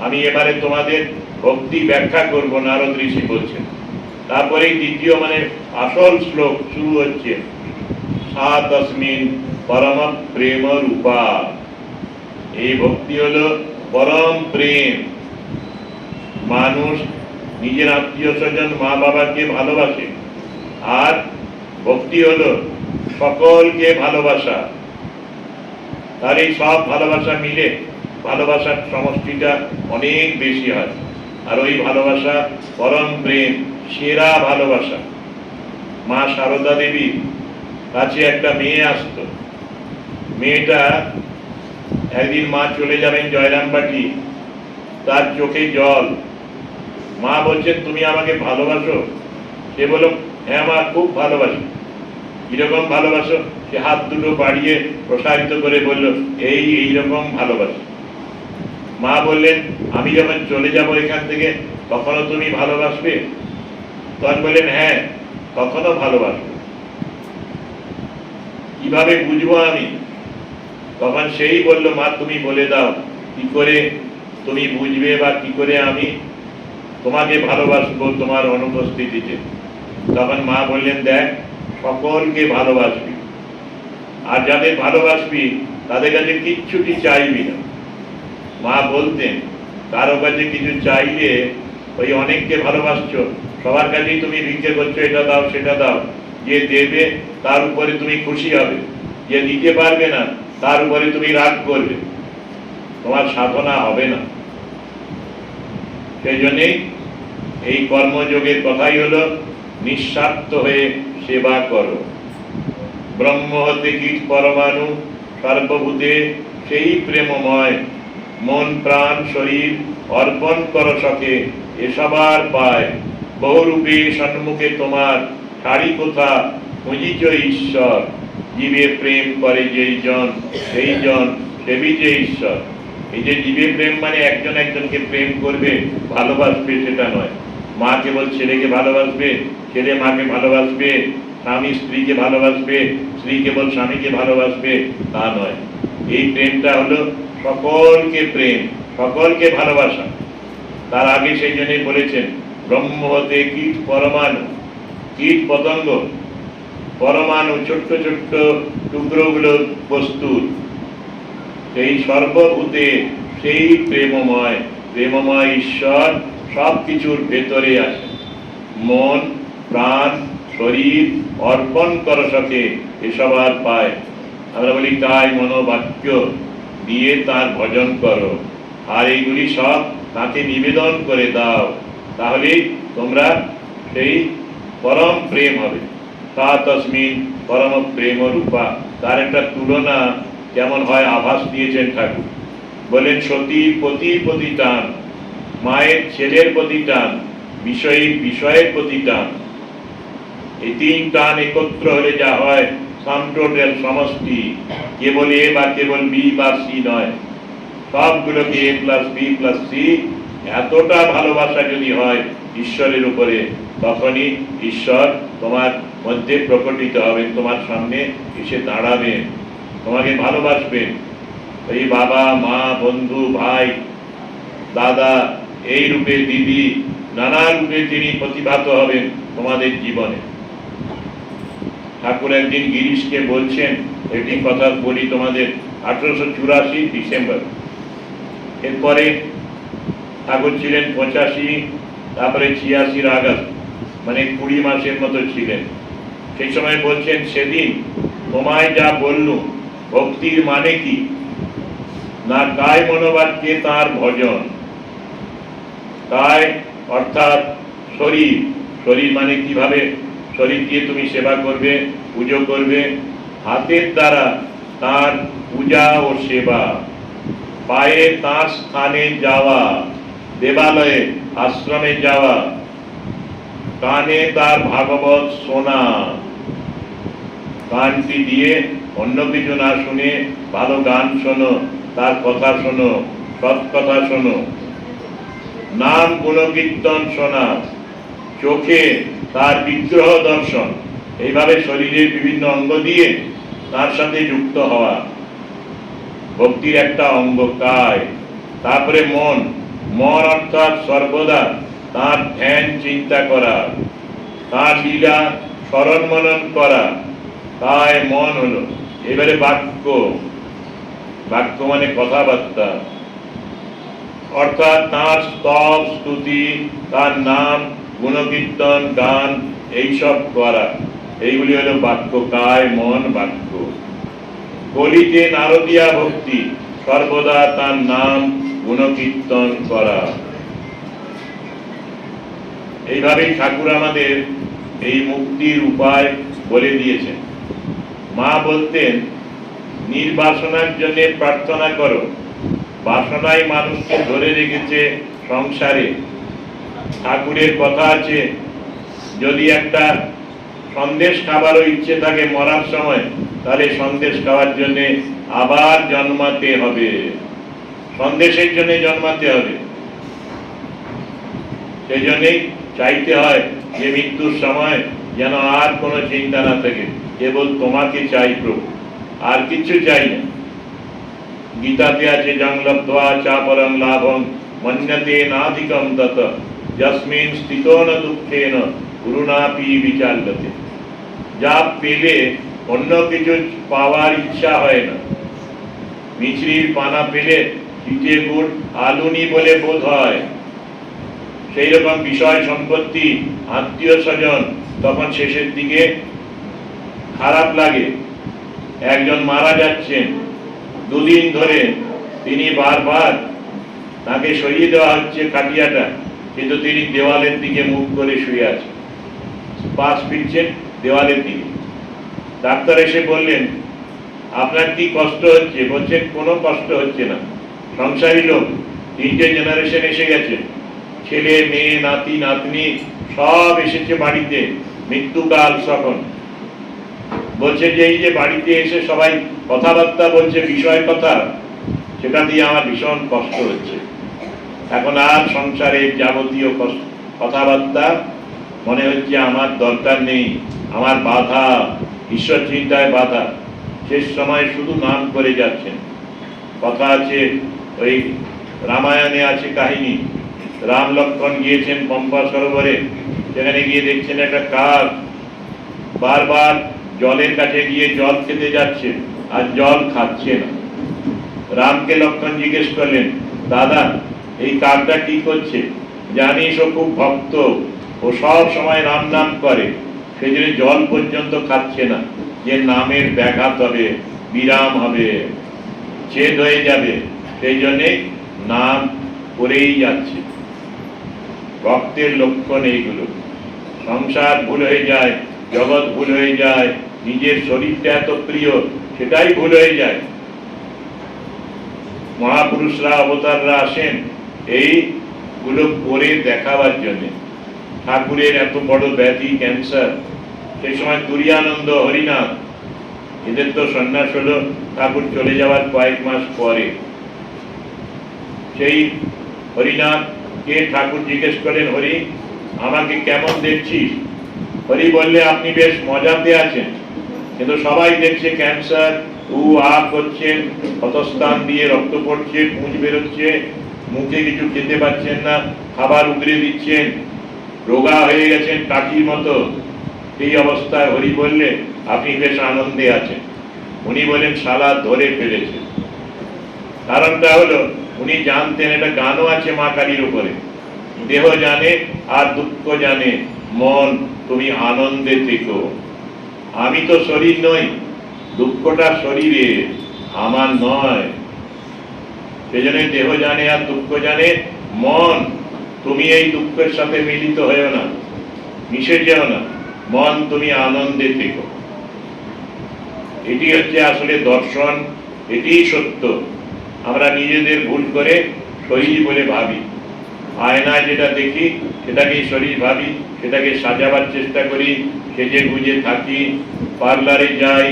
আমি এবারে তোমাদের ভক্তি ব্যাখ্যা করব, নারদ ঋষি বলছেন। তারপরে দ্বিতীয় মানে আসল শ্লোক শুরু হচ্ছে, সা তস্মিন পরম প্রেম রূপা। এই ভক্তি হলো পরম প্রেম। মানুষ নিজের আত্মীয় স্বজন মা বাবাকে ভালোবাসে, আর ভক্তি হলো সকলকে ভালোবাসা। তার এই সব ভালোবাসা মিলে ভালোবাসার সমষ্টিটা অনেক বেশি হয়। আর ওই ভালোবাসা পরম প্রেম, সেরা ভালোবাসা। মা সারদা দেবী কাছে একটা মেয়ে আসতো। মেয়েটা একদিন মা চলে যাবেন জয়রামবাটি, তার চোখে জল। মা বলছেন, তুমি আমাকে ভালোবাসো? সে বলল, হ্যাঁ মা, খুব ভালোবাসি। কিরকম ভালোবাসো? সে হাত দুটো বাড়িয়ে প্রসারিত করে বলল, এইরকম ভালোবাসো। মা বললেন, আমি যখন চলে যাব এখান থেকে, তখনও তুমি ভালোবাসবে? তখন বললেন, হ্যাঁ, তখনও ভালোবাসবে। কিভাবে বুঝবো আমি? তখন সেই বলল, মা তুমি বলে দাও, কি করে তুমি বুঝবে বা কি করে আমি তোমাকে ভালোবাসবো তোমার অনুপস্থিতিতে? তখন মা বললেন, দেখ, সকলকে ভালোবাসবি, আর যাদের ভালোবাসবি তাদের কাছে কিচ্ছুটি চাইবি না। মা বলতেন, কারো কাছে কিছু চাইলে, ওই অনেককে ভালোবাসছো, সবার কাছেই তুমি ভিক্ষে করছো, এটা দাও সেটা দাও, যে দেবে তার উপরে তুমি খুশি হবে, যে দিতে পারবে না তার উপরে তুমি রাগ করবে, তোমার সাধনা হবে না। সেই জন্যেই এই কর্মযোগের কথাই হলো নিঃস্বার্থ হয়ে সেবা করো। ব্রহ্ম হতে কীট পরমাণু সর্বভূতে সেই প্রেমময়, মন প্রাণ শরীর অর্পণ কর সখে, এসবার পায়। বহুরূপে সন্মুখে তোমার, সারি কোথা খুঁজিছ ঈশ্বর। জীবে প্রেম করে যেই জন, সেই জন সেবিছে ঈশ্বর। এই যে জীবে প্রেম মানে একজন একজনকে প্রেম করবে, ভালোবাসবে, সেটা নয়। মা কেবল ছেলেকে ভালোবাসবে, ছেলে মাকে ভালোবাসবে, স্বামী স্ত্রীকে ভালোবাসবে, স্ত্রী কেবল স্বামীকে ভালোবাসবে, তা নয়। এই প্রেমটা হলো সকলকে প্রেম, সকলকে ভালোবাসা। তার আগে সেই জন্যই বলেছেন, ব্রহ্ম হতে কীট পরমাণু। কীট পতঙ্গ, পরমাণু, ছোট্ট ছোট্ট টুকরোগুলো বস্তুর, সেই সর্বভূতে সেই প্রেমময়, প্রেমময় ঈশ্বর সব কিছুর ভেতরে আছে। মন প্রাণ শরীর অর্পণ কর সখে, এসবার পায়। আমরা বলি কায় মনোবাক্য দিয়ে তার ভজন করো, আর এইগুলি সব তাকে নিবেদন করে দাও, তাহলেই তোমরা সেই পরম প্রেম হবে। তা তস্মিন পরম প্রেম রূপা। তার একটা তুলনা কেমন হয় আভাস দিয়েছেন ঠাকুর। বলেন, সতীর পতির প্রতি টান, মায়ের ছেলের প্রতি টান, বিষয়ের প্রতি টান। এই 3 টান একত্র হলে যা হয় সাম টোটাল সমষ্টি, কেবল এ বা কেবল বি বা সি নয়, সবগুলোকে এ প্লাস বি প্লাস সি। এতটা ভালোবাসা যদি হয় ঈশ্বরের উপরে, তখনই ঈশ্বর তোমার মধ্যে প্রকটিত হবেন, তোমার সামনে এসে দাঁড়াবেন, তোমাকে ভালোবাসবেন। এই বাবা মা বন্ধু ভাই দাদা, এই রূপে দিদি, নানা রূপে তিনি প্রতিভাত হবেন তোমাদের জীবনে। ঠাকুর একদিন গিরিশকে বলছেন, এটি কথা বলি তোমাদের, 1884 ডিসেম্বর। এরপরে ঠাকুর ছিলেন 85, তারপরে 86 আগস্ট, মানে 20 মাসের মতো ছিলেন। সেই সময় বলছেন, সেদিন তোমায় যা বললুম ভক্তির মানে কি না, কায় মনোবাক্যে তার ভজন। কায় অর্থাৎ শরীর, শরীর মানে কিভাবে শরীর দিয়ে তুমি সেবা করবে, পুজো করবে, হাতের দ্বারা তার পূজা ও সেবা, পায়ে তার স্থানে যাওয়া, দেবালয়ে আশ্রমে যাওয়া, কানে তার ভাগবত শোনা, কানটি দিয়ে অন্য কিছু না শুনে ভালো গান শোনো, তার কথা শোনো, সৎ কথা শোনো, নাম গুণকীর্তন শোনা, চোখে তার বিগ্রহ দর্শন, এইভাবে শরীরের বিভিন্ন অঙ্গ দিয়ে তার সাথে যুক্ত হওয়া ভক্তির একটা অঙ্গ কায়। তারপরে মন, মন অর্থাৎ সর্বদা তার ধ্যান চিন্তা করা, তার লীলা স্মরণ মনন করা, কায় মন হলো। এবারে বাক্য, বাক্য মানে কথাবার্তা, অর্থাৎ তার স্তব স্তুতি, তার নাম গুণকীর্তন গান এইসব করা, এইগুলি হলো বাক্য, কায় মন বাক্য। কলিতে নারদিয়া ভক্তি, সর্বদা তার নাম গুণকীর্তন করা। এইভাবেই ঠাকুর আমাদের এই মুক্তির উপায় বলে দিয়েছেন। মা বলতেন নির্বাসনার জন্য প্রার্থনা করো, বাসনাই মানুষকে ধরে রেখেছে সংসারে। ঠাকুরের কথা আছে, যদি একটা সন্দেশ খাবারও ইচ্ছে থাকে মরার সময়, তাহলে সন্দেশ খাওয়ার জন্য আবার জন্মাতে হবে, সন্দেশের জন্য জন্মাতে হবে। সেই জন্যই চাইতে হয় যে মৃত্যুর সময় যেন আর কোনো চিন্তা না থাকে, কেবল তোমাকে চাই প্রভু, আর কিছু চাই না। গীতাতে আছে জং লব্ধ্বা চা পরং লাভং মন্যতে নাধিকম তত যস্মিন স্থিতো ন দুঃখেন গুরুণাপি বিচাল্যতে। যা পেলে অন্য কিছু পাওয়ার ইচ্ছা হয় না। মিছরির পানা পেলে পিঠে গুড় আলুনি বলে বোধ হয়। সেই রকম বিষয় সম্পত্তি, আত্মীয় স্বজন তখন শেষের দিকে খারাপ লাগে। একজন মারা যাচ্ছেন, দুদিন ধরে তিনি বারবার তাকে সরিয়ে দেওয়া হচ্ছে খাটিয়াটা, কিন্তু তিনি দেওয়ালের দিকে মুখ করে শুয়ে আছেন, পাশ ফিরছেন দেওয়ালের দিকে। ডাক্তার এসে বললেন আপনার কি কষ্ট হচ্ছে? বলছেন কোনো কষ্ট হচ্ছে না, সংসারী লোক, 3টে জেনারেশন এসে গেছে, ছেলে মেয়ে নাতি নাতনি সব এসেছে বাড়িতে, মৃত্যুকাল সকল। বলছে যে এই যে বাড়িতে এসে সবাই কথাবার্তা বলছে বিষয় কথা, সেটা দিয়ে আমার ভীষণ কষ্ট হচ্ছে। এখন আর সংসারের যাবতীয় কথাবার্তা মনে হচ্ছে আমার দরকার নেই, আমার বাধা, ঈশ্বর চিন্তায় বাধা। শেষ সময় শুধু নাম করে যাচ্ছেন। কথা আছে, ওই রামায়ণে আছে কাহিনী, রাম লক্ষ্মণ গিয়েছেন পম্পা সরোবরে, সেখানে গিয়ে দেখছেন একটা কাক বারবার জলের কাছে গিয়ে জল খেতে যাচ্ছে আর জল খাচ্ছে না। রামকে লক্ষ্মণ জিজ্ঞেস করলেন, দাদা এই কাকটা কি করছে? জানিস ও খুব ভক্ত, ও সব সময় রাম নাম করে, সেজন্য জল পর্যন্ত খাচ্ছে না, যে নামের ব্যাঘাত হবে, বিরাম হবে, ছেদ হয়ে যাবে, সেই জন্যে নাম করেই যাচ্ছে। ভক্তের লক্ষণ এইগুলো। সংসার ভুল হয়ে যায়, জগৎ ভুল হয়ে যায়, নিজের শরীরটা এত প্রিয় সেটাই ভুল হয়ে যায়। মহাপুরুষরা অবতাররা আসেন এইগুলো করে দেখাবার জন্য। ঠাকুরের এত বড় ব্যাধি ক্যান্সার, সেই সময় তুরিয়ানন্দ, হরিনাথ, এদের তো সন্ন্যাস হলো ঠাকুর চলে যাওয়ার কয়েক মাস পরে। সেই হরিনাথকে ঠাকুর জিজ্ঞেস করেন, হরি আমাকে কেমন দেখছিস? হরি বললে আপনি বেশ মজাতে আছেন, কিন্তু সবাই দেখছে ক্যান্সার, করছেন, ক্ষতস্থান দিয়ে রক্ত পড়ছে, পুঁজ বেরোচ্ছে, মুখে কিছু খেতে পাচ্ছেন না, খাবার উগড়ে দিচ্ছেন, রোগা হয়ে গেছেন কাঠির মতো। এই অবস্থায় হরি বললে আপনি বেশ আনন্দে আছেন। উনি বলেন শালা ধরে ফেলেছে। কারণটা হলো উনি জানতেন, এটা গানও আছে মা কালীর উপরে, দেহ জানে আর দুঃখ জানে, মন তুমি আনন্দে থেকো। আমি তো শরীর নই, দুঃখটা শরীরে, আমার নয়। সেজন্য দেহ জানে আর দুঃখ জানে মন। তুমি এই দুঃখের সাথে মিলিত হয়েও না, মিশে যেও না। মন, তুমি আনন্দে থেকো। এটি হচ্ছে আসলে দর্শন, এটিই সত্য। আমরা নিজেদের ভুল করে শরীর বলে ভাবি। আয়নায় যেটা দেখি সেটাকেই শরীর ভাবি, সেটাকে সাজাবার চেষ্টা করি, সেজে গুজে থাকি। পার্লারে যাই,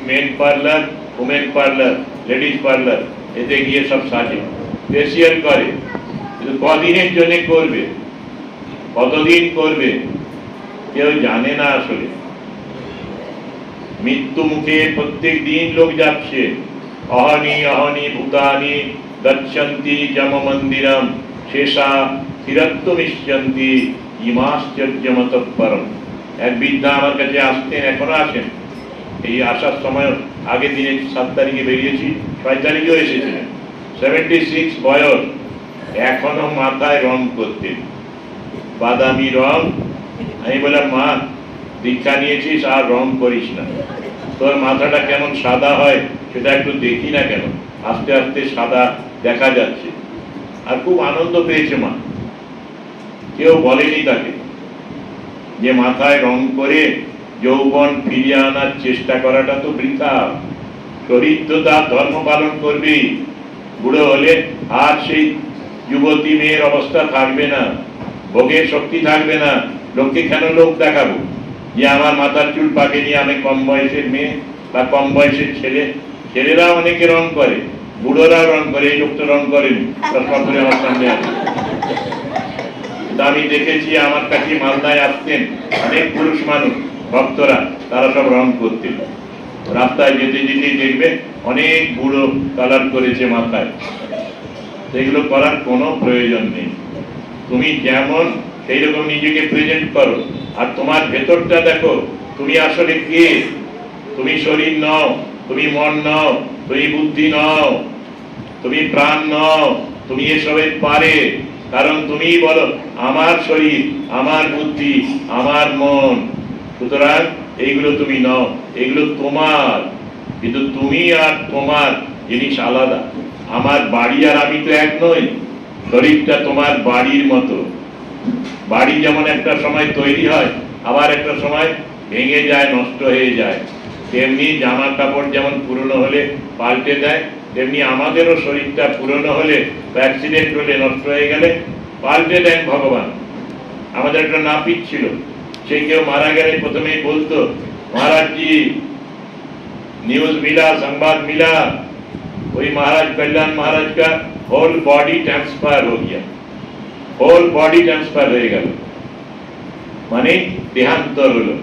men parlour, women parlour, ladies parlour, এতে গিয়ে সব সাজে, ফেসিয়াল করে। কিন্তু কদিনের জন্য করবে, কতদিন করবে কেউ জানে না। আসলে মৃত্যু মুখে প্রত্যেক দিন লোক যাচ্ছে। অহনি অহনি ভূতানি গচ্ছন্তি যম মন্দিরম শেষা স্থিরত্বমিষ্যন্তি ইমাশ্চর্যমতঃপরম। এক বৃদ্ধা আমার কাছে আসতেন, এখনো আসেন। এই আসার সময় আগের দিনে 7 তারিখে বেরিয়েছি, 6 তারিখেও এসেছিলেন। 76 বয়স, এখনো মাথায় রং করতেন, বাদামি রং। আমি বললাম, মা দীক্ষা নিয়েছিস আর রং করিস না, তোর মাথাটা কেমন সাদা হয় সেটা একটু দেখি না কেন। আস্তে আস্তে সাদা দেখা যাচ্ছে। আর খুব আনন্দ পেয়েছে মা। কেউ বলেনি তাকে যে মাথায় রং করে যৌবন ফিরিয়ে আনার চেষ্টা করাটা তো বৃথা। শরীর তো তার ধর্ম পালন করবেই। বুড়ো হলে আর সেই যুবতী মেয়ের অবস্থা থাকবে না, ভোগের শক্তি থাকবে না। লোককে কেন লোক দেখাবো যে আমার মাথার চুল পাকেনি, আমি কম বয়সের মেয়ে বা কম বয়সের ছেলে। ছেলেরা অনেকে রং করে, বুড়োরাও রং করে। এই লোক তো রং করেনি, আমার সামনে আছে। আমি দেখেছি, আমার কাছে মালদায় আসতেন অনেক পুরুষ মানুষ, ভক্তরা, তারা সব রং করতেন। রাস্তায় যেতে যেতেই দেখবে অনেক বুড়ো কালার করেছে মাথায়। সেগুলো করার কোনো প্রয়োজন নেই। তুমি যেমন সেই রকম নিজেকে প্রেজেন্ট করো। আর তোমার ভেতরটা দেখো, তুমি আসলে কে। তুমি শরীর নও, তুমি মন নও, তুমি বুদ্ধি নও, তুমি প্রাণ নও। তুমি এসবের পারে, কারণ তুমিই বলো আমার শরীর, আমার বুদ্ধি, আমার মন। সুতরাং এইগুলো তুমি নও, এগুলো তোমার। কিন্তু তুমি আর তোমার জিনিস আলাদা। আমার বাড়ি আর আমি তো এক নই। শরীরটা তোমার বাড়ির মতো। বাড়ি যেমন একটা সময় তৈরি হয়, আবার একটা সময় ভেঙে যায়, নষ্ট হয়ে যায়। তেমনি জামা কাপড় যেমন পুরনো হলে পাল্টে দেয়, তেমনি আমাদেরও শরীরটা পুরনো হলে, অ্যাক্সিডেন্ট হলে, নষ্ট হয়ে গেলে পাল্টে দেন ভগবান। আমাদের একটা নাপিত ছিল, সে কেউ মারা গেলে প্রথমেই বলতো, মহারাজ জি न्यूज मिला, संवाद मिला, वही महाराज कल्याण महाराज का होल बॉडी ट्रांसफर हो गया, होल बॉडी ट्रांसफर हो गया, माने देहांतर हलो।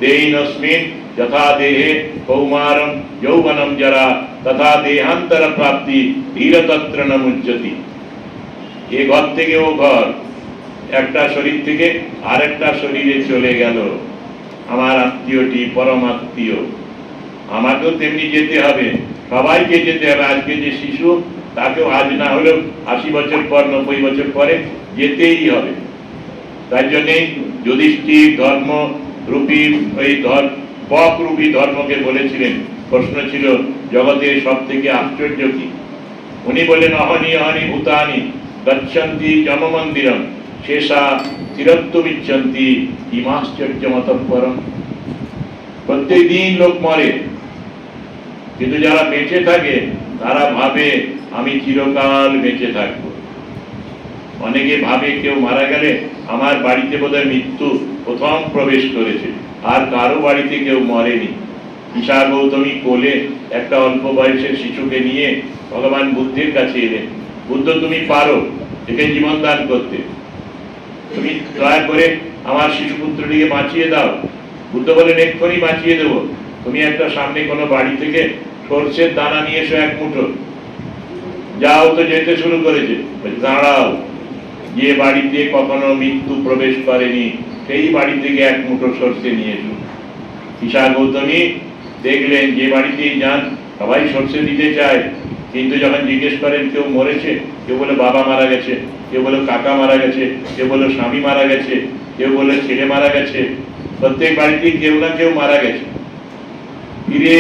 देहिनस्मिन् यथा देहे कौमारं यौवनं जरा तथा देहांतर प्राप्ति धीरतत्र न मुच्यति। ये घर থেকে ও ঘর, একটা শরীর থেকে আরেকটা শরীরে চলে গেল। আমার আত্মীয়টি পরম আত্মীয়, আমাকেও তেমনি যেতে হবে, সবাইকে যেতে হবে। আজকে যে শিশু, তাকেও আজ না হলেও 80 বছর পর, 90 বছর পরে যেতেই হবে। তাই জন্যেই যুধিষ্ঠির ধর্ম রূপী ওই বক রূপী ধর্মকে বলেছিলেন। প্রশ্ন ছিল জগতের সব থেকে আশ্চর্য কি? উনি বলেন অহনি অহনি ভূতানি গচ্ছন্তি যম মন্দিরম শেষা স্থিরত্বমিচ্ছন্তি ইমাশ্চর্যমতঃপরম। প্রত্যেক দিন লোক মরে, কিন্তু যারা বেঁচে থাকে তারা ভাবে আমি চিরকাল বেঁচে থাকব। অনেকে ভাবে কেউ মারা গেলে আমার বাড়িতে বোধহয় মৃত্যু প্রথম প্রবেশ করেছে, আর কারো বাড়িতে কেউ মরেনি। ঈশা গৌতমী কোলে একটা অল্প বয়সের শিশুকে নিয়ে ভগবান বুদ্ধের কাছে এলেন। বুদ্ধ, তুমি পারো একে জীবন দান করতে, তুমি দয়া করে আমার শিশুপুত্রটিকে বাঁচিয়ে দাও। বুদ্ধ বলেন, এক্ষুনি বাঁচিয়ে দেবো। তুমি একটা সামনে কোনো বাড়ি থেকে সরষের দানা নিয়ে এসো 1 মুঠো। যাও, তো যেতে শুরু করেছে। দাঁড়াও, যে বাড়িতে কখনো মৃত্যু প্রবেশ করেনি সেই বাড়ি থেকে 1 মুঠো সরষে নিয়ে এসো। ঈশা গৌতমী দেখলেন যে বাড়িতেই যান সবাই সরষে দিতে চায়, কিন্তু যখন জিজ্ঞেস করেন কেউ মরেছে, কেউ বলে বাবা মারা গেছে, কেউ বলে কাকা মারা গেছে, কেউ বলে স্বামী মারা গেছে, কেউ বলে ছেলে মারা গেছে। প্রত্যেক বাড়িতেই কেউ না কেউ মারা গেছে। ফিরে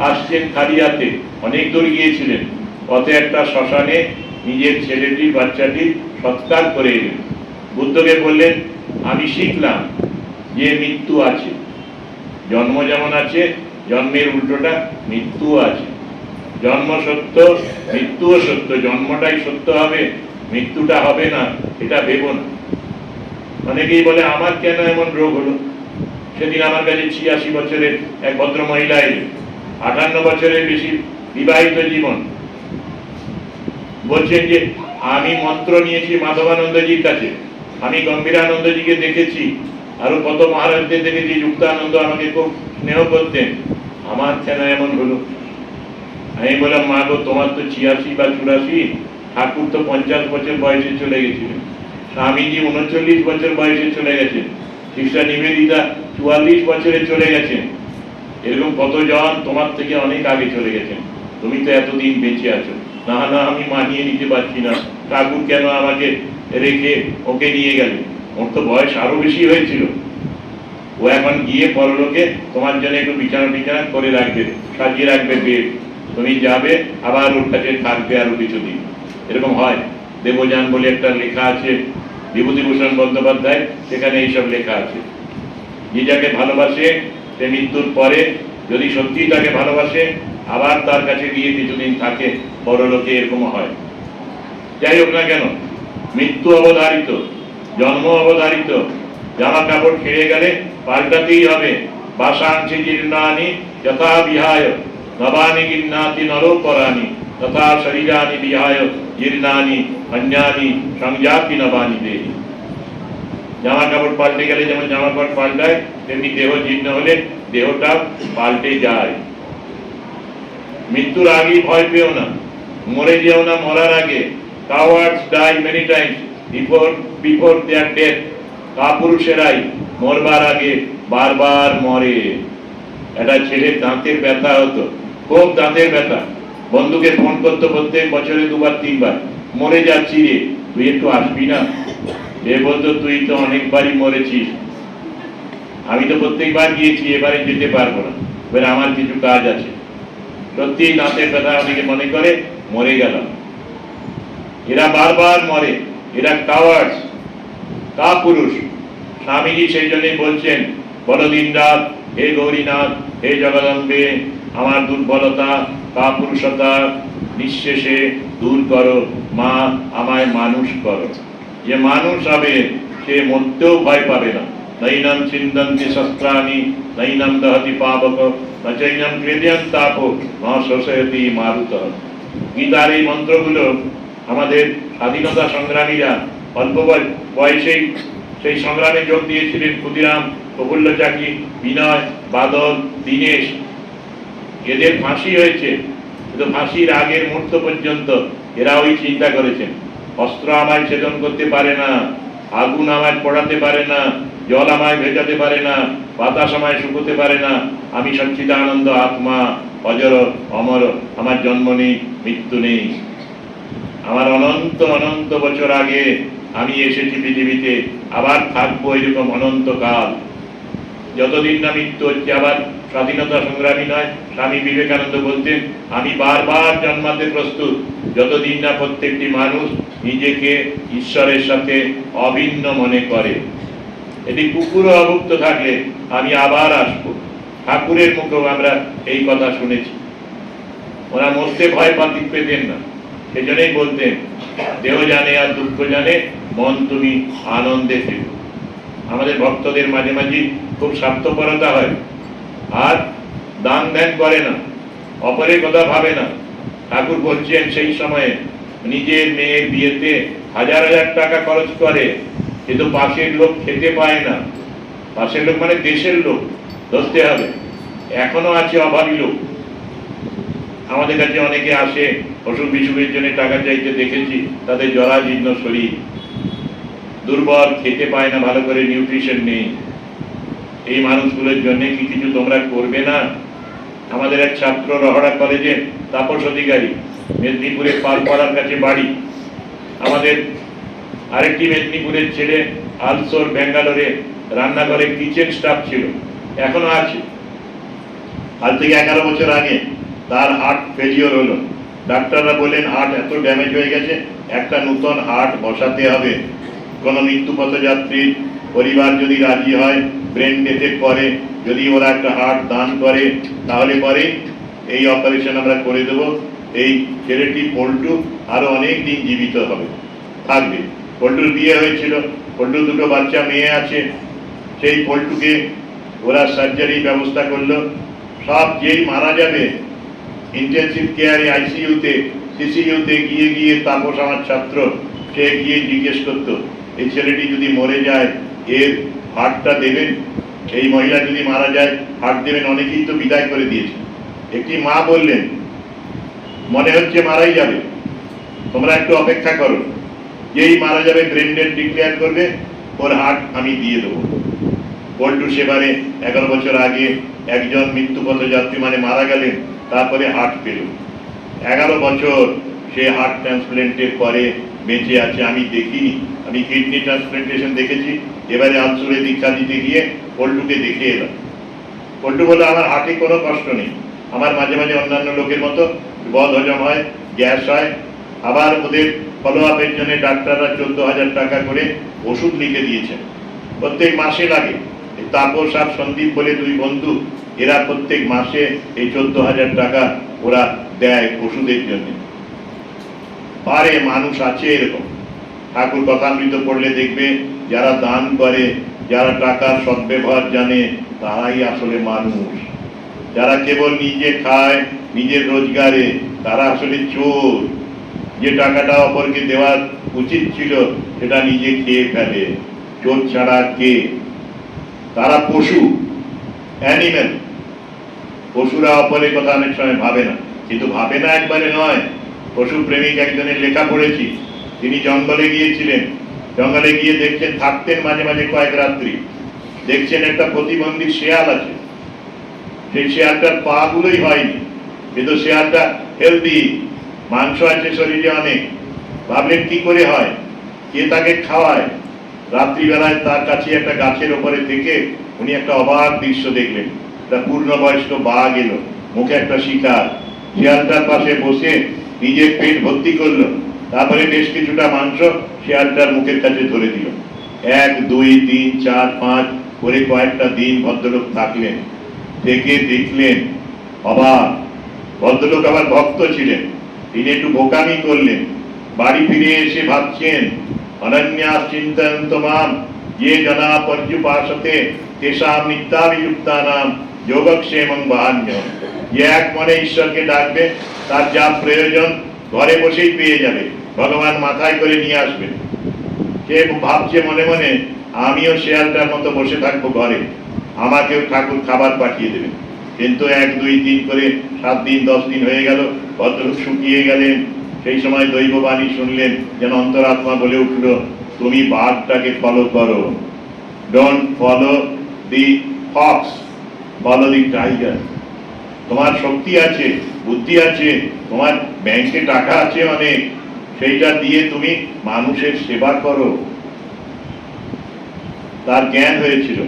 আসছেন খালি হাতে, অনেক দূর গিয়েছিলেন, পথে একটা শ্মশানে নিজের ছেলেটির বাচ্চাটির সৎকার করে এলেন। বুদ্ধকে বললেন, আমি শিখলাম যে মৃত্যু আছে, জন্ম যেমন আছে, জন্মের উল্টোটা মৃত্যুও আছে। জন্ম সত্য, মৃত্যুও সত্য। জন্মটাই সত্য হবে, মৃত্যুটা হবে না, এটা ভেবো না। অনেকেই বলে আমার কেন এমন রোগ হলো। সেদিন আমার কাছে 86 বছরের এক ভদ্র মহিলা এলেন, 58 বছরের বেশি বিবাহিত জীবন। বলছেন যে আমি মন্ত্র নিয়েছি মাধবানন্দজির কাছে, আমি গম্ভীরানন্দজিকে দেখেছি, আরো কত মহারাজদের দেখেছি, যুক্তানন্দ আমাকে খুব স্নেহ করতেন, আমার কেন এমন হলো। আমি বললাম, মা গো, তোমার তো 86 বা 84, ঠাকুর তো 50 বছর বয়সে চলে গেছিলেন, স্বামীজি 39 বছর বয়সে চলে গেছেন, সিস্টার নিবেদিতা 44 বছরে চলে গেছেন, এরকম কতজন তোমার থেকে অনেক আগে চলে গেছেন, তুমি তো এতদিন বেঁচে আছো। না না, আমি মানিয়ে নিতে পারছি না, ঠাকুর কেন আমাকে রেখে ওকে নিয়ে গেলেন, ওর তো বয়স আরো বেশি হয়েছিল, ও এখন গিয়ে পরলোকে তোমার জন্য একটু বিছানা টিছানা করে রাখবে, সাজিয়ে রাখবে বেড, তুমি যাবে আবার ওর কাছে থাকবে আরো কিছুদিন। এরকম হয়। দেবযান বলে একটা লেখা আছে বিভূতিভূষণ বন্দ্যোপাধ্যায়, সেখানে এইসব লেখা আছে। যে যাকে ভালোবাসে সে মৃত্যুর পরে যদি সত্যি তাকে ভালোবাসে, আবার তার কাছে গিয়ে কিছুদিন থাকে, পরলোকে এরকম হয়। যাই হোক না কেন, মৃত্যু অবধারিত, জন্ম অবধারিত। জামা কাপড় ছিঁড়ে গেলে পাল্টাতেই হবে। বাসাংশি জীর্ণানি যথা বিহায় নবানি গিন্নাতি নরোপরানি তথা শরীরানি বিহায় জীর্ণানি অন্যানি সংজাতি নবানি দেহি। জামা কাপড় পাল্টে গেলে যেমন জামা কাপড় পাল্টায়, তেমনি দেহ জীর্ণ হলে দেহটা পাল্টে যায়। মৃত্যুর আগেই ভয় পেও না, মরে যেও না মরার আগে। Cowards die many times before their death. কাপুরুষেরাই মরবার আগে বারবার মরে। একটা ছেলের দাঁতের ব্যথা হতো, খুব দাঁতের ব্যথা, বন্ধুকে ফোন করতো প্রত্যেক বছরে 2-3 বার, মরে যাচ্ছি রে, তুই একটু আসবি না? এ বলতো, তুই তো অনেকবারই মরেছিস, আমি তো প্রত্যেকবার গিয়েছি, এবারে যেতে পারবো না, এবারে আমার কিছু কাজ আছে। সত্যি দাঁতের ব্যথা অনেকে মনে করে মরে গেলাম। এরা বারবার মরে, এরা কাওয়ার্ডস, কাপুরুষ। স্বামীজি সেই জন্যই বলছেন, বলো দিন রাত, হে গৌরীনাথ, হে জগদম্বে, আমার দুর্বলতা কাপুরুষতা নিঃশেষে দূর করো, মা আমায় মানুষ করো। যে মানুষ হবে সে মরতেও ভয় পাবে না। নৈনম চিন্তন্তি শস্ত্রাণি নৈনম দহতি পাবক নচৈনম ক্লেদয়ং তাপো ন শোষয়তি মারুতঃ। গীতার এই মন্ত্রগুলো আমাদের স্বাধীনতা সংগ্রামীরা অল্প বয়সেই সেই সংগ্রামে যোগ দিয়েছিলেন। ক্ষুদিরাম, প্রফুল্ল চাকি, বিনয়, বাদল, দীনেশ, এদের ফাঁসি হয়েছে, কিন্তু ফাঁসির আগের মুহূর্ত পর্যন্ত এরা ওই চিন্তা করেছেন, অস্ত্র আমায় ছেদন করতে পারে না, আগুন আমায় পোড়াতে পারে না, জল আমায় ভেজাতে পারে না, বাতাস আমায় শুকোতে পারে না, আমি সচ্চিদানন্দ আত্মা, অজর অমর, আমার জন্ম নেই, মৃত্যু নেই, আমার অনন্ত অনন্ত বছর আগে আমি এসেছি পৃথিবীতে, আবার থাকবো এরকম অনন্তকাল, যতদিন না মৃত্যু হচ্ছে। আবার স্বাধীনতা সংগ্রামী নয়, স্বামী বিবেকানন্দ বলতেন, আমি বারবার জন্মাতে প্রস্তুত, যতদিন না প্রত্যেকটি মানুষ নিজেকে ঈশ্বরের সাথে অভিন্ন মনে করে। এটি কুকুরও অভুক্ত থাকলে আমি আবার আসবো। ঠাকুরের মুখেও আমরা এই কথা শুনেছি। ওরা মরতে ভয় পেতেন না, সেজন্যই বলতেন, দেহ জানে আর দুঃখ জানে, মন তুমি আনন্দে থেকো। আমাদের ভক্তদের মাঝে মাঝে খুব স্বার্থপরতা হয়, আর দান ধ্যান করে না, অপরের কথা ভাবে না। ঠাকুর বলছেন সেই সময়ে নিজের মেয়ের বিয়েতে 1000 টাকা খরচ করে, কিন্তু পাশের লোক খেতে পায় না। পাশের লোক মানে দেশের লোক, ধরতে হবে। এখনো আছে অভাবী লোক, আমাদের কাছে অনেকে আসে অসুখ বিসুখের জন্য টাকা চাইতে, দেখেছি তাদের জরাজীর্ণ শরীর, দুর্বল, খেতে পায় না ভালো করে, নিউট্রিশন নেই। এই মানুষগুলোর জন্য কি কিছু তোমরা করবে না? আমাদের এক ছাত্র রহড়া কলেজে, তাপস অধিকারী, মেদিনীপুরের পালপাড়ার কাছে বাড়ি। আমাদের আরেকটি মেদিনীপুরের ছেলে আলসোর ব্যাঙ্গালোরে রান্নাঘরে কিচেন স্টাফ ছিল, এখনো আছে। আজ থেকে 11 বছর আগে তার হার্ট ফেলিওর হলো। ডাক্তাররা বললেন হার্ট এত ড্যামেজ হয়ে গেছে, একটা নতুন হার্ট বসাতে হবে। কোনো মৃত্যুপথ যাত্রীর পরিবার যদি রাজি হয়, ব্রেন ডেথের পরে যদি ওরা একটা হার্ট দান করে, তাহলে পরে এই অপারেশন আমরা করে দেব। এই ছেলেটি পল্টু আরো অনেক দিন জীবিত হবে, থাকবে। পল্টুর বিয়ে হয়েছিল, পল্টুর দুটো বাচ্চা মেয়ে আছে। সেই পল্টুকে ওরা সার্জারি ব্যবস্থা করলো। সব যেই মারা যাবে ইন্টেনসিভ কেয়ারে, আইসিইউতে, সিসিইউতে গিয়ে গিয়ে তাপস আমার ছাত্র, সে গিয়ে জিজ্ঞেস করতো এই ছেলেটি যদি মরে যায় এর হার্টটা দেবেন, এই মহিলা যদি মারা যায় হার্ট দেবেন। অনেকেই তো বিদায় করে দিয়েছে। একটি মা বললেন মনে হচ্ছে মারাই যাবে, তোমরা একটু অপেক্ষা করো, যেই মারা যাবে ব্রেন ডেড ডিক্লেয়ার করবে, ওর হার্ট আমি দিয়ে দেবো। পল্টু সেবারে 11 বছর আগে একজন মৃত্যুপথ যাত্রী মানে মারা গেলেন, তারপরে হার্ট পেল। 11 বছর সে হার্ট ট্রান্সপ্ল্যান্টের পরে বেঁচে আছে। আমি দেখিনি, আমি কিডনি ট্রান্সপ্ল্যান্টেশন দেখেছি। এবারে আনসুরে দীক্ষা দিতে গিয়ে পল্টুকে দেখে এলাম। পল্টু বলে আমার হার্টে কোনো কষ্ট নেই, আমার মাঝে মাঝে অন্যান্য লোকের মতো বদ হজম হয়, গ্যাস হয়। আবার ওদের ফলো আপের জন্য ডাক্তাররা 14,000 টাকা করে ওষুধ লিখে দিয়েছেন, প্রত্যেক মাসে লাগে। তাপস আর সন্দীপ বলে দুই বন্ধু, এরা প্রত্যেক মাসে এই 14,000 টাকা ওরা দেয় ওষুধের জন্য। পারে মানুষ আছে এরকম। ঠাকুর কথামৃত পড়লে দেখবে যারা দান করে, যারা টাকার সদ্ব্যবহার জানে, তারাই আসলে মানুষ। যারা কেবল নিজে খায় নিজের রোজগারে, তারা আসলে চোর। যে টাকাটা অপরকে দেওয়ার উচিত ছিল সেটা নিজে খেয়ে ফেলে। চোর ছাড়া কে? তারা পশু, অ্যানিমেল। পশুরা অপরের কথা অনেক সময় ভাবে না, কিন্তু ভাবে না একবারে নয়। পশু প্রেমিক একজনের লেখা পড়েছি, তিনি জঙ্গলে গিয়েছিলেন। জঙ্গলে গিয়ে দেখছেন, থাকতেন মাঝে মাঝে কয়েক রাত্রি, দেখছেন একটা প্রতিবন্ধী শেয়াল আছে। সেই শেয়ালটার পা গুলোই হয়নি, কিন্তু শেয়ালটা হেলদি, মাংস আছে শরীরে অনেক। ভাবলেন কি করে হয়, কে তাকে খাওয়ায়? রাত্রিবেলায় তার কাছে একটা গাছের ওপরে থেকে উনি একটা অবাক দৃশ্য দেখলেন। একটা পূর্ণবয়স্ক বাঘ এলো, মুখে একটা শিকার। শিয়ালটার পাশে বসে নিজের পেট ভর্তি করলো, তারপরে বেশ কিছুটা মাংস শিয়ালটার মুখের কাছে ধরে দিল। 1, 2, 3, 4, 5 করে কয়েকটা দিন ভদ্রলোক থাকলেন। থেকে দেখলেন অবাক। ভদ্রলোক আবার ভক্ত ছিলেন, তিনি একটু বোকামি করলেন। বাড়ি ফিরে এসে ভাবছেন অনন্যা চিন্তয়ন্ত মাম ये जना पर्युपासते तेषाम नित्याभियुक्तानाम योगक्षेमं वहान्यं। যে এক মনে ঈশ্বরকে ডাকবে তার যা প্রয়োজন ঘরে বসেই পেয়ে যাবে, ভগবান মাথায় করে নিয়ে আসবেন। সে ভাবছে মনে মনে আমিও শেয়ালটার মতো বসে থাকবো ঘরে, আমাকেও ঠাকুর খাবার পাঠিয়ে দেবেন। কিন্তু 1, 2, 3 করে 7 দিন 10 দিন হয়ে গেল, ভদ্রলোক শুকিয়ে গেলেন। সেই সময় দৈববাণী শুনলেন, যেন অন্তরাত্মা বলে উঠল তুমি বাঘটাকে ফলো করো, don't follow the Fox, follow the tiger. তোমার শক্তি আছে, বুদ্ধি আছে, তোমার ব্যাংকে টাকা আছে অনেক, সেইটা দিয়ে তুমি মানুষের সেবা করো। তার জ্ঞান হয়েছিল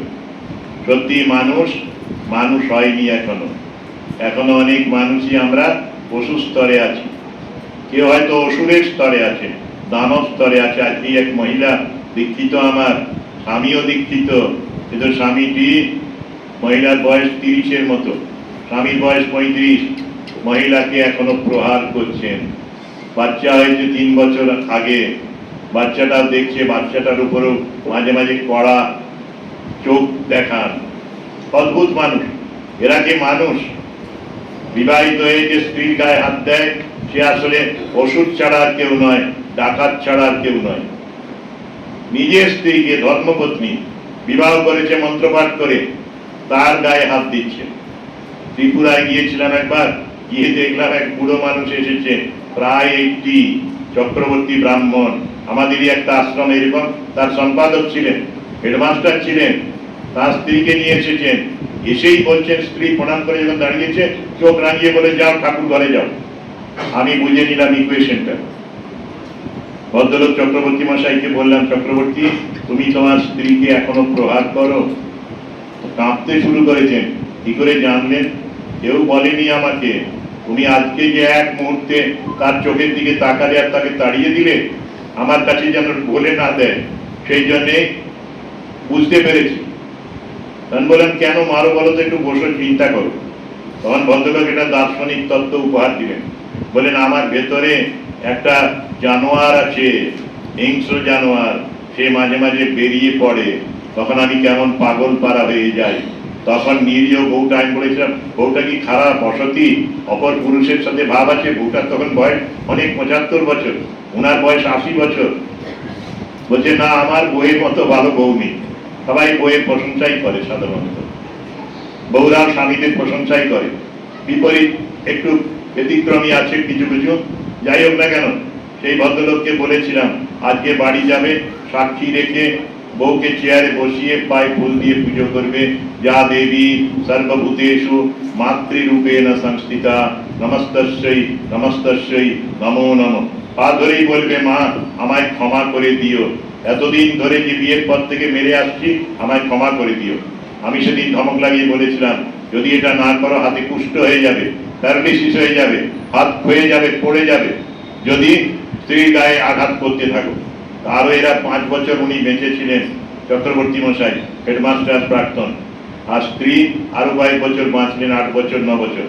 সত্যি মানুষ মানুষ হয়নি এখনো। এখনো অনেক মানুষই আমরা পশু স্তরে আছি, কেউ হয়তো অসুরের স্তরে আছে, দানব স্তরে আছে। আজকে এক মহিলা দীক্ষিত, আমার স্বামীও দীক্ষিত, কিন্তু স্বামীটি, মহিলার বয়স 30-এর মতো, স্বামীর বয়স 35, মহিলাকে এখনো প্রহার করছেন। বাচ্চা হয়েছে 3 বছর আগে, বাচ্চাটাও দেখছে, বাচ্চাটার উপরও মাঝে মাঝে কড়া চোখ দেখান। অদ্ভুত মানুষ এরা। যে মানুষ বিবাহিত হয়ে যে স্ত্রীর গায়ে হাত দেয়, সে আসলে ওষুধ ছাড়া আর কেউ নয়, ডাকাত ছাড়া আর কেউ নয়। নিজের স্ত্রীকে, ধর্মপত্নী বিবাহ করেছে মন্ত্রপাঠ করে, তার গায়ে হাত দিচ্ছে। ত্রিপুরায় গিয়েছিলাম একবার, গিয়ে দেখলাম এক বুড়ো মানুষ এসেছে, প্রায় 80, চক্রবর্তী ব্রাহ্মণ। আমাদেরই একটা আশ্রম এরকম, তার সম্পাদক ছিলেন, হেডমাস্টার ছিলেন। তার স্ত্রীকে নিয়ে এসেছেন, এসেই বলছেন, স্ত্রী প্রণাম করে যখন দাঁড়িয়েছে, চোখ রাঙিয়ে বলে যাও ঠাকুর ঘরে যাও। আমি বুঝে নিলাম ইকুয়েশনটা। ভদ্রলোক চক্রবর্তী মশাইকে বললাম, চক্রবর্তী তুমি তোমার স্ত্রীকে এখনো প্রহার করো? কাঁপতে শুরু করেছেন। কি করে জানলেন? কেউ বলেনি আমাকে তুমি আজকে যে এক মুহূর্তে তার চোখের দিকে তাকালে আর তাকে তাড়িয়ে দিলে, আমার কাছে যেন বলে না দেয়, সেই জন্যে বুঝতে পেরেছি। তখন বলেন কেন মারো বলো তো, একটু বসে চিন্তা করো। তখন ভদ্রলোক একটা দার্শনিক তত্ত্ব উপহার দিলেন। বলেন আমার ভেতরে একটা জানোয়ার আছে, হিংস্র জানোয়ার, সে মাঝে মাঝে বেরিয়ে পড়ে, তখন আমি কেমন পাগল পারা হয়ে যাই। তখন নিরীহ বউটা, আমি বলেছিলাম বউটা কি খারাপ অসতী, অপর পুরুষের সাথে ভাব আছে? বউটার তখন বয়স অনেক 75 বছর, ওনার বয়স 80 বছর। বলছে না, আমার বউয়ের মতো ভালো বউ নেই। সবাই বউয়ের প্রশংসাই করে, সাধারণত বউরাও স্বামীদের প্রশংসাই করে। বিপরীত একটু ব্যতিক্রমী আছে কিছু কিছু, যাই হোক না কেন। সেই ভদ্রলোককে বলেছিলাম আজকে বাড়ি যাবে, সাক্ষী রেখে বউকে চেয়ারে বসিয়ে পায়ে ফুল দিয়ে পুজো করবে। যা দেবী সর্বভূতেষু মাতৃরূপেণ সংস্থিতা নমস্তস্যৈ নমস্তস্যৈ নমো নমঃ। পা ধরেই বলবে মা আমায় ক্ষমা করে দিও, এতদিন ধরে যে বিয়ের পর থেকে মেরে আসছি, আমায় ক্ষমা করে দিও। আমি সেদিন ধমক লাগিয়ে বলেছিলাম যদি এটা না করো হাতে কুষ্ঠ হয়ে যাবে, প্যারালিসিস হয়ে যাবে, হাত ক্ষয়ে যাবে, পড়ে যাবে, যদি স্ত্রীর গায়ে আঘাত করতে থাকো। আরো এরা 5 বছর উনি বেঁচে ছিলেন, চক্রবর্তী মশাই হেডমাস্টার প্রাক্তন, আর স্ত্রী আরো কয়েক বছর বাঁচলেন, 8 বছর 9 বছর।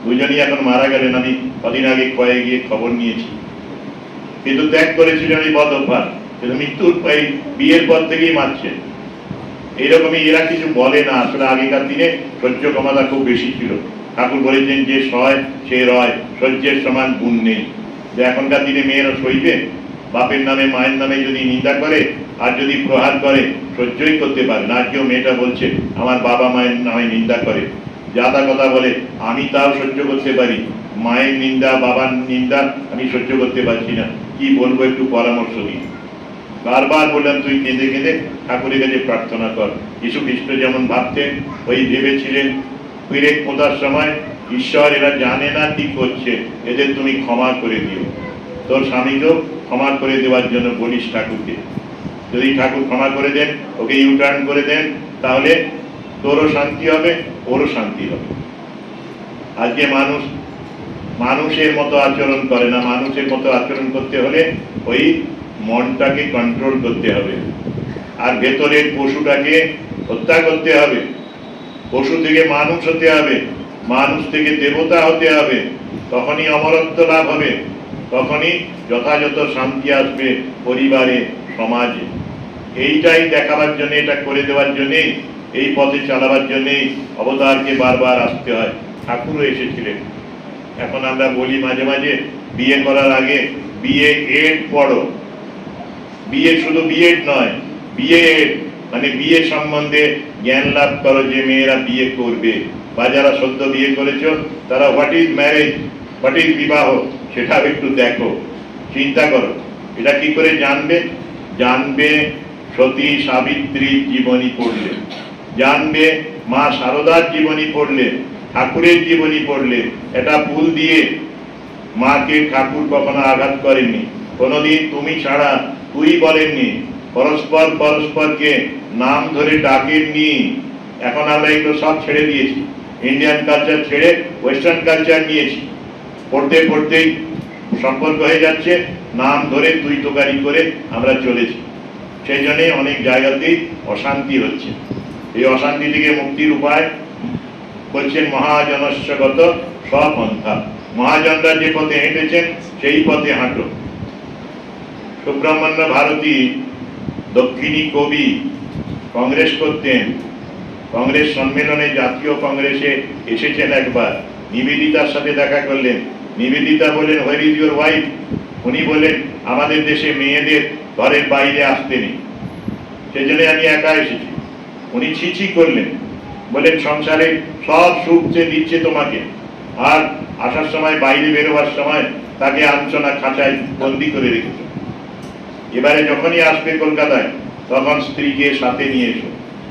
দুজনই এখন মারা গেলেন। আমি কদিন আগে কয়ে গিয়ে খবর নিয়েছি। কিন্তু ত্যাগ করেছিলেন ওই বদ অভ্যাস, কিন্তু মৃত্যুর বিয়ের পর থেকেই মারছে। এইরকমই এরা কিছু বলে না। আসলে আগেকার দিনে সহ্য ক্ষমতা খুব বেশি ছিল। ঠাকুর বলেছেন যে সয় সে রয়, সহ্যের সমান গুণ নেই। যে এখনকার দিনে মেয়েরা সইবে? বাপের নামে মায়ের নামে যদি নিন্দা করে আর যদি প্রহার করে, সহ্যই করতে পারে না। কেউ মেয়েটা বলছে আমার বাবা মায়ের নামে নিন্দা করে, যা তা কথা বলে, আমি তাও সহ্য করতে পারি, মায়ের নিন্দা বাবার নিন্দা আমি সহ্য করতে পারছি না, কি বলবো একটু পরামর্শ দিই। বারবার বললাম তুই কেঁদে কেঁদে ঠাকুরের কাছে প্রার্থনা কর। যীশু খ্রিস্ট যেমন ভাবতেন, ওই ভেবেছিলেন ফিরে খোঁজার সময়, ঈশ্বর এরা জানে না কি করছে, এদের তুমি ক্ষমা করে দিও। তোর স্বামীকেও ক্ষমা করে দেওয়ার জন্য বলিস ঠাকুরকে। যদি ঠাকুর ক্ষমা করে দেন, ওকে ইউটার্ন করে দেন, তাহলে তোরও শান্তি হবে, ওরও শান্তি হবে। আজকে মানুষ মানুষের মতো আচরণ করে না। মানুষের মতো আচরণ করতে হলে ওই মনটাকে কন্ট্রোল করতে হবে, আর ভেতরের পশুটাকে হত্যা করতে হবে। পশু থেকে মানুষ হতে হবে, মানুষ থেকে দেবতা হতে হবে। তখনই অমরত্ব লাভ হবে, তখনই যথাযথ শান্তি আসবে পরিবারে, সমাজে। এইটাই দেখাবার জন্য, এটা করে দেওয়ার জন্যেই, এই পথে চালাবার জন্যেই অবতারকে বারবার আসতে হয়। ঠাকুরও এসেছিলেন। এখন আমরা বলি মাঝে মাঝে বিয়ে করার আগে বিয়ে এড পড়ো। বিয়ে শুধু বিএড নয়, বিয়ে মানে বিয়ে সম্বন্ধে জ্ঞান লাভ করো, যে মেয়েরা বিয়ে করবে বা যারা সদ্য বিয়ে করেছো তারা what is marriage, what is বিবাহ, সেটাও একটু দেখো, চিন্তা করো। এটা কি করে জানবে? জানবে সতী সাবিত্রীর জীবনী পড়লে, জানবে মা শারদার জীবনী পড়লে, ঠাকুরের জীবনী পড়লে। এটা ভুল দিয়ে মাকে ঠাকুর কখনো আঘাত করেননি, কোনোদিন তুমি ছাড়া তুই বলেননি, পরস্পর পরস্পরকে নাম ধরে ডাকেননি। এখন আমরা এগুলো সব ছেড়ে দিয়েছি, ইন্ডিয়ান কালচার ছেড়ে ওয়েস্টার্ন কালচার নিয়েছি। পড়তে পড়তেই সম্পর্ক হয়ে যাচ্ছে, নাম ধরে তুই তোকারি করে আমরা চলেছি। সেই জন্যে অনেক জায়গাতেই অশান্তি হচ্ছে। এই অশান্তি থেকে মুক্তির উপায় বলছেন মহাজনস্যগত স্বপন্থা। মহাজনরা যে পথে হেঁটেছেন সেই পথে হাঁটো। সুব্রহ্মণ্য ভারতী দক্ষিণী কবি, কংগ্রেস করতেন। কংগ্রেস সম্মেলনে, জাতীয় কংগ্রেসে এসেছেন একবার, নিবেদিতার সাথে দেখা করলেন। নিবেদিতা বলেন হোয়ার ইজ ইউর ওয়াইফ? উনি বলেন আমাদের দেশে মেয়েদের ঘরের বাইরে আসতে নেই, সেজন্য আমি একা এসেছি। উনি ছিছি করলেন, বলেন সংসারে সব সুখ সে দিচ্ছে তোমাকে, আর আসার সময় বাইরে বেরোবার সময় তাকে আনছো না, খাঁচায় বন্দি করে রেখেছো। এবারে যখনই আসবে কলকাতায় তখন স্ত্রীকে সাথে নিয়ে এসো।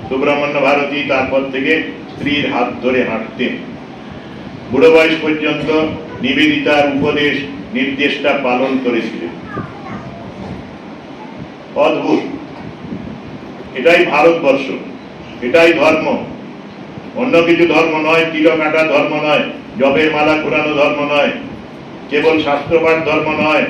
সুব্রহ্মণ্য ভারতী তারপর থেকে স্ত্রীর হাত ধরে হাঁটতেন। বুড়ো বয়স পর্যন্ত নিবেদিতার উপদেশ নির্দেশটা পালন করেছিলেন। অদ্ভুত। এটাই ভারতবর্ষ, এটাই ধর্ম। অন্য কিছু ধর্ম নয়, তিলক কাটা ধর্ম নয়, জপের মালা ঘুরানো ধর্ম নয়, কেবল শাস্ত্রপাঠ ধর্ম নয়।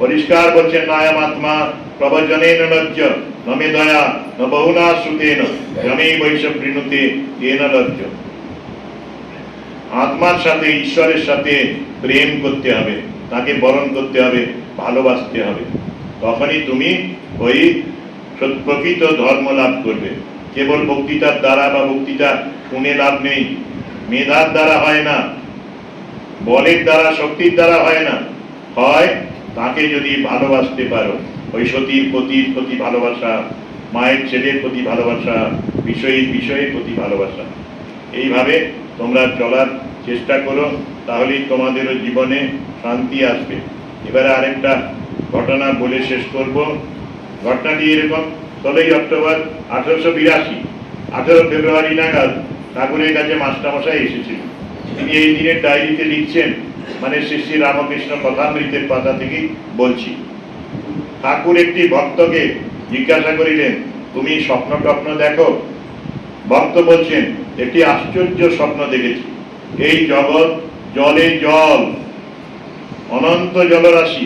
পরিষ্কার বলছেন নায়াম আত্মা প্রবচনেন লজ্জ নমে দয়া ন বহুনা শ্রুতেন যমে বৈশ্ব বৃণুতে তেন লজ্জ। আত্মার সাথে, ঈশ্বরের সাথে প্রেম করতে হবে, তাকে বরণ করতে হবে, ভালোবাসতে হবে, তখনই তুমি ওই প্রকৃত ধর্ম লাভ করবে। কেবল বক্তৃতার দ্বারা বা বক্তৃতা শুনে লাভ নেই, মেধার দ্বারা হয় না, বলের দ্বারা, শক্তির দ্বারা হয় না, হয় তাকে যদি ভালোবাসতে পারো, ওই সতীর প্রতি ভালোবাসা, মায়ের ছেলের প্রতি ভালোবাসা, বিষয়ের প্রতি ভালোবাসা, এইভাবে তোমরা চলার চেষ্টা করো, তাহলেই তোমাদেরও জীবনে শান্তি আসবে। এবারে আরেকটা ঘটনা বলে শেষ করব। ঘটনাটি এরকম, 16ই অক্টোবর 1882, 18 ফেব্রুয়ারি নাগাদ ঠাকুরের কাছে মাস্টারমশাই এসেছিল। তিনি এই দিনের ডায়েরিতে লিখছেন, মানে শ্রী শ্রী রামকৃষ্ণ কথামৃতের পাতা থেকেই বলছি। ঠাকুর একটি ভক্তকে জিজ্ঞাসা করিলেন, তুমি স্বপ্ন টপ্ন দেখো? ভক্ত বলছেন, একটি আশ্চর্য স্বপ্ন দেখেছি। এই জগৎ জলে জল, অনন্ত জলরাশি,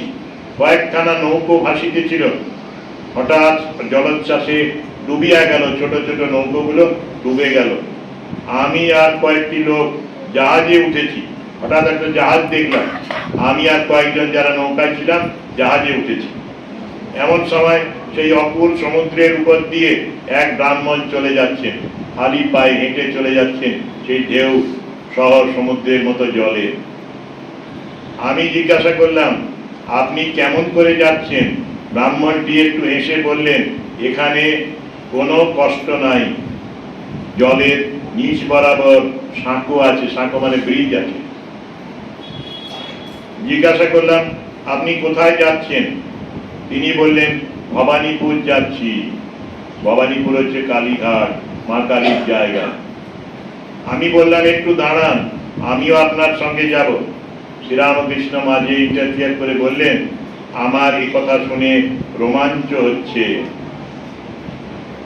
কয়েকখানা নৌকো ভাসিতেছিল। হঠাৎ জলোচ্ছ্বাসে ডুবিয়া গেল, ছোট ছোট নৌকোগুলো ডুবে গেল। আমি আর কয়েকটি লোক জাহাজে উঠেছি। হঠাৎ একটা জাহাজ দেখলাম, আমি আর কয়েকজন যারা নৌকায় ছিলাম জাহাজে উঠেছি। এমন সময় সেই অকুল সমুদ্রের উপর দিয়ে এক ব্রাহ্মণ চলে যাচ্ছেন, খালি পায়ে হেঁটে চলে যাচ্ছেন সেই ঢেউ শহর সমুদ্রের মতো জলে। আমি জিজ্ঞাসা করলাম, আপনি কেমন করে যাচ্ছেন? ব্রাহ্মণটি একটু হেসে বললেন, এখানে কোনো কষ্ট নাই, জলের নিচ বরাবর সাঁকো আছে, সাঁকো মানে ব্রিজ আছে। জিজ্ঞাসা করলাম, আপনি কোথায় যাচ্ছেন? তিনি বললেন, ভবানীপুর যাচ্ছি। ভবানীপুর হচ্ছে কালীঘাট, মা কালীর জায়গা। আমি বললাম, একটু দাঁড়ান, আমিও আপনার সঙ্গে যাব। শ্রীরামকৃষ্ণ মাঝে ইন্টারফিয়ার করে বললেন, আমার এই কথা শুনে রোমাঞ্চ হচ্ছে।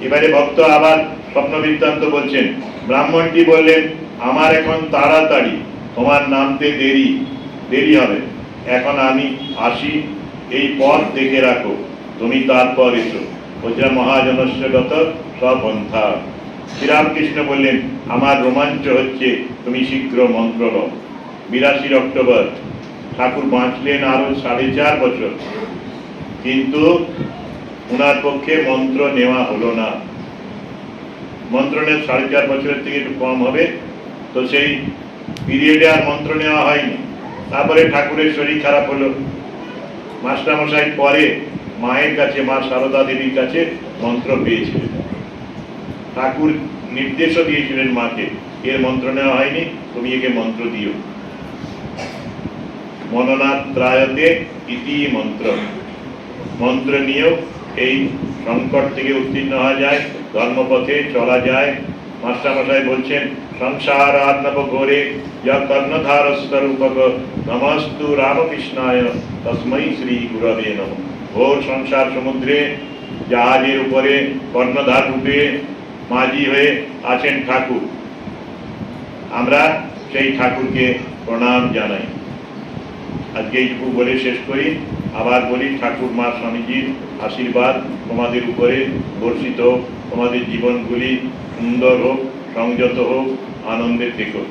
এবারে ভক্ত আবার স্বপ্ন বৃত্তান্ত বলছেন। ব্রাহ্মণটি বললেন, আমার এখন তাড়াতাড়ি, তোমার নামতে দেরি হবে, এখন আমি আসি, এই পথ দেখে রাখো, তুমি তারপর এসো। বলছে মহাজনস্যগত সপন্থা। শ্রীরামকৃষ্ণ বললেন, আমার রোমাঞ্চ হচ্ছে, তুমি শীঘ্র মন্ত্র লও। 82 অক্টোবর ঠাকুর বাঁচলেন আরো 4.5 বছর, কিন্তু ওনার পক্ষে মন্ত্র নেওয়া হলো না। মন্ত্র নেওয়া 4.5 বছরের থেকে একটু কম হবে, তো সেই পিরিয়ডে আর মন্ত্র নেওয়া হয়নি। তারপরে ঠাকুরের শরীর খারাপ হলো, মাস্টারমশাই পরে মায়ের কাছে, মা সারদা দেবীর কাছে মন্ত্র পেয়েছিলেন। ঠাকুর নির্দেশও দিয়েছিলেন মাকে, এর মন্ত্র নেওয়া হয়নি, তুমি একে মন্ত্র দিও। মননাথ ত্রায়তে ইতি মন্ত্র, মন্ত্র নিয়েও এই সংকট থেকে উত্তীর্ণ হওয়া যায়, ধর্মপথে চলা যায়। মাস্টারমশাই বলছেন, সংসার আর্ণব ঘোরে যা কর্ণধারস্তরূপক নমস্তু রামকৃষ্ণায় তস্मै শ্রী গুরবে নমঃ। ঘোর সংসার সমুদ্রে জাহাজের উপরে কর্ণধার রূপে মাঝি হয়ে আছেন ঠাকুর। আমরা সেই ঠাকুরকে প্রণাম জানাই। আজকে এইটুকু বলে শেষ করি। আবার বলি, ঠাকুর মা স্বামীজির আশীর্বাদ তোমাদের উপরে বর্ষিত হোক, তোমাদের জীবনগুলি সুন্দর হোক, সংযত হোক, আনন্দে থেকো।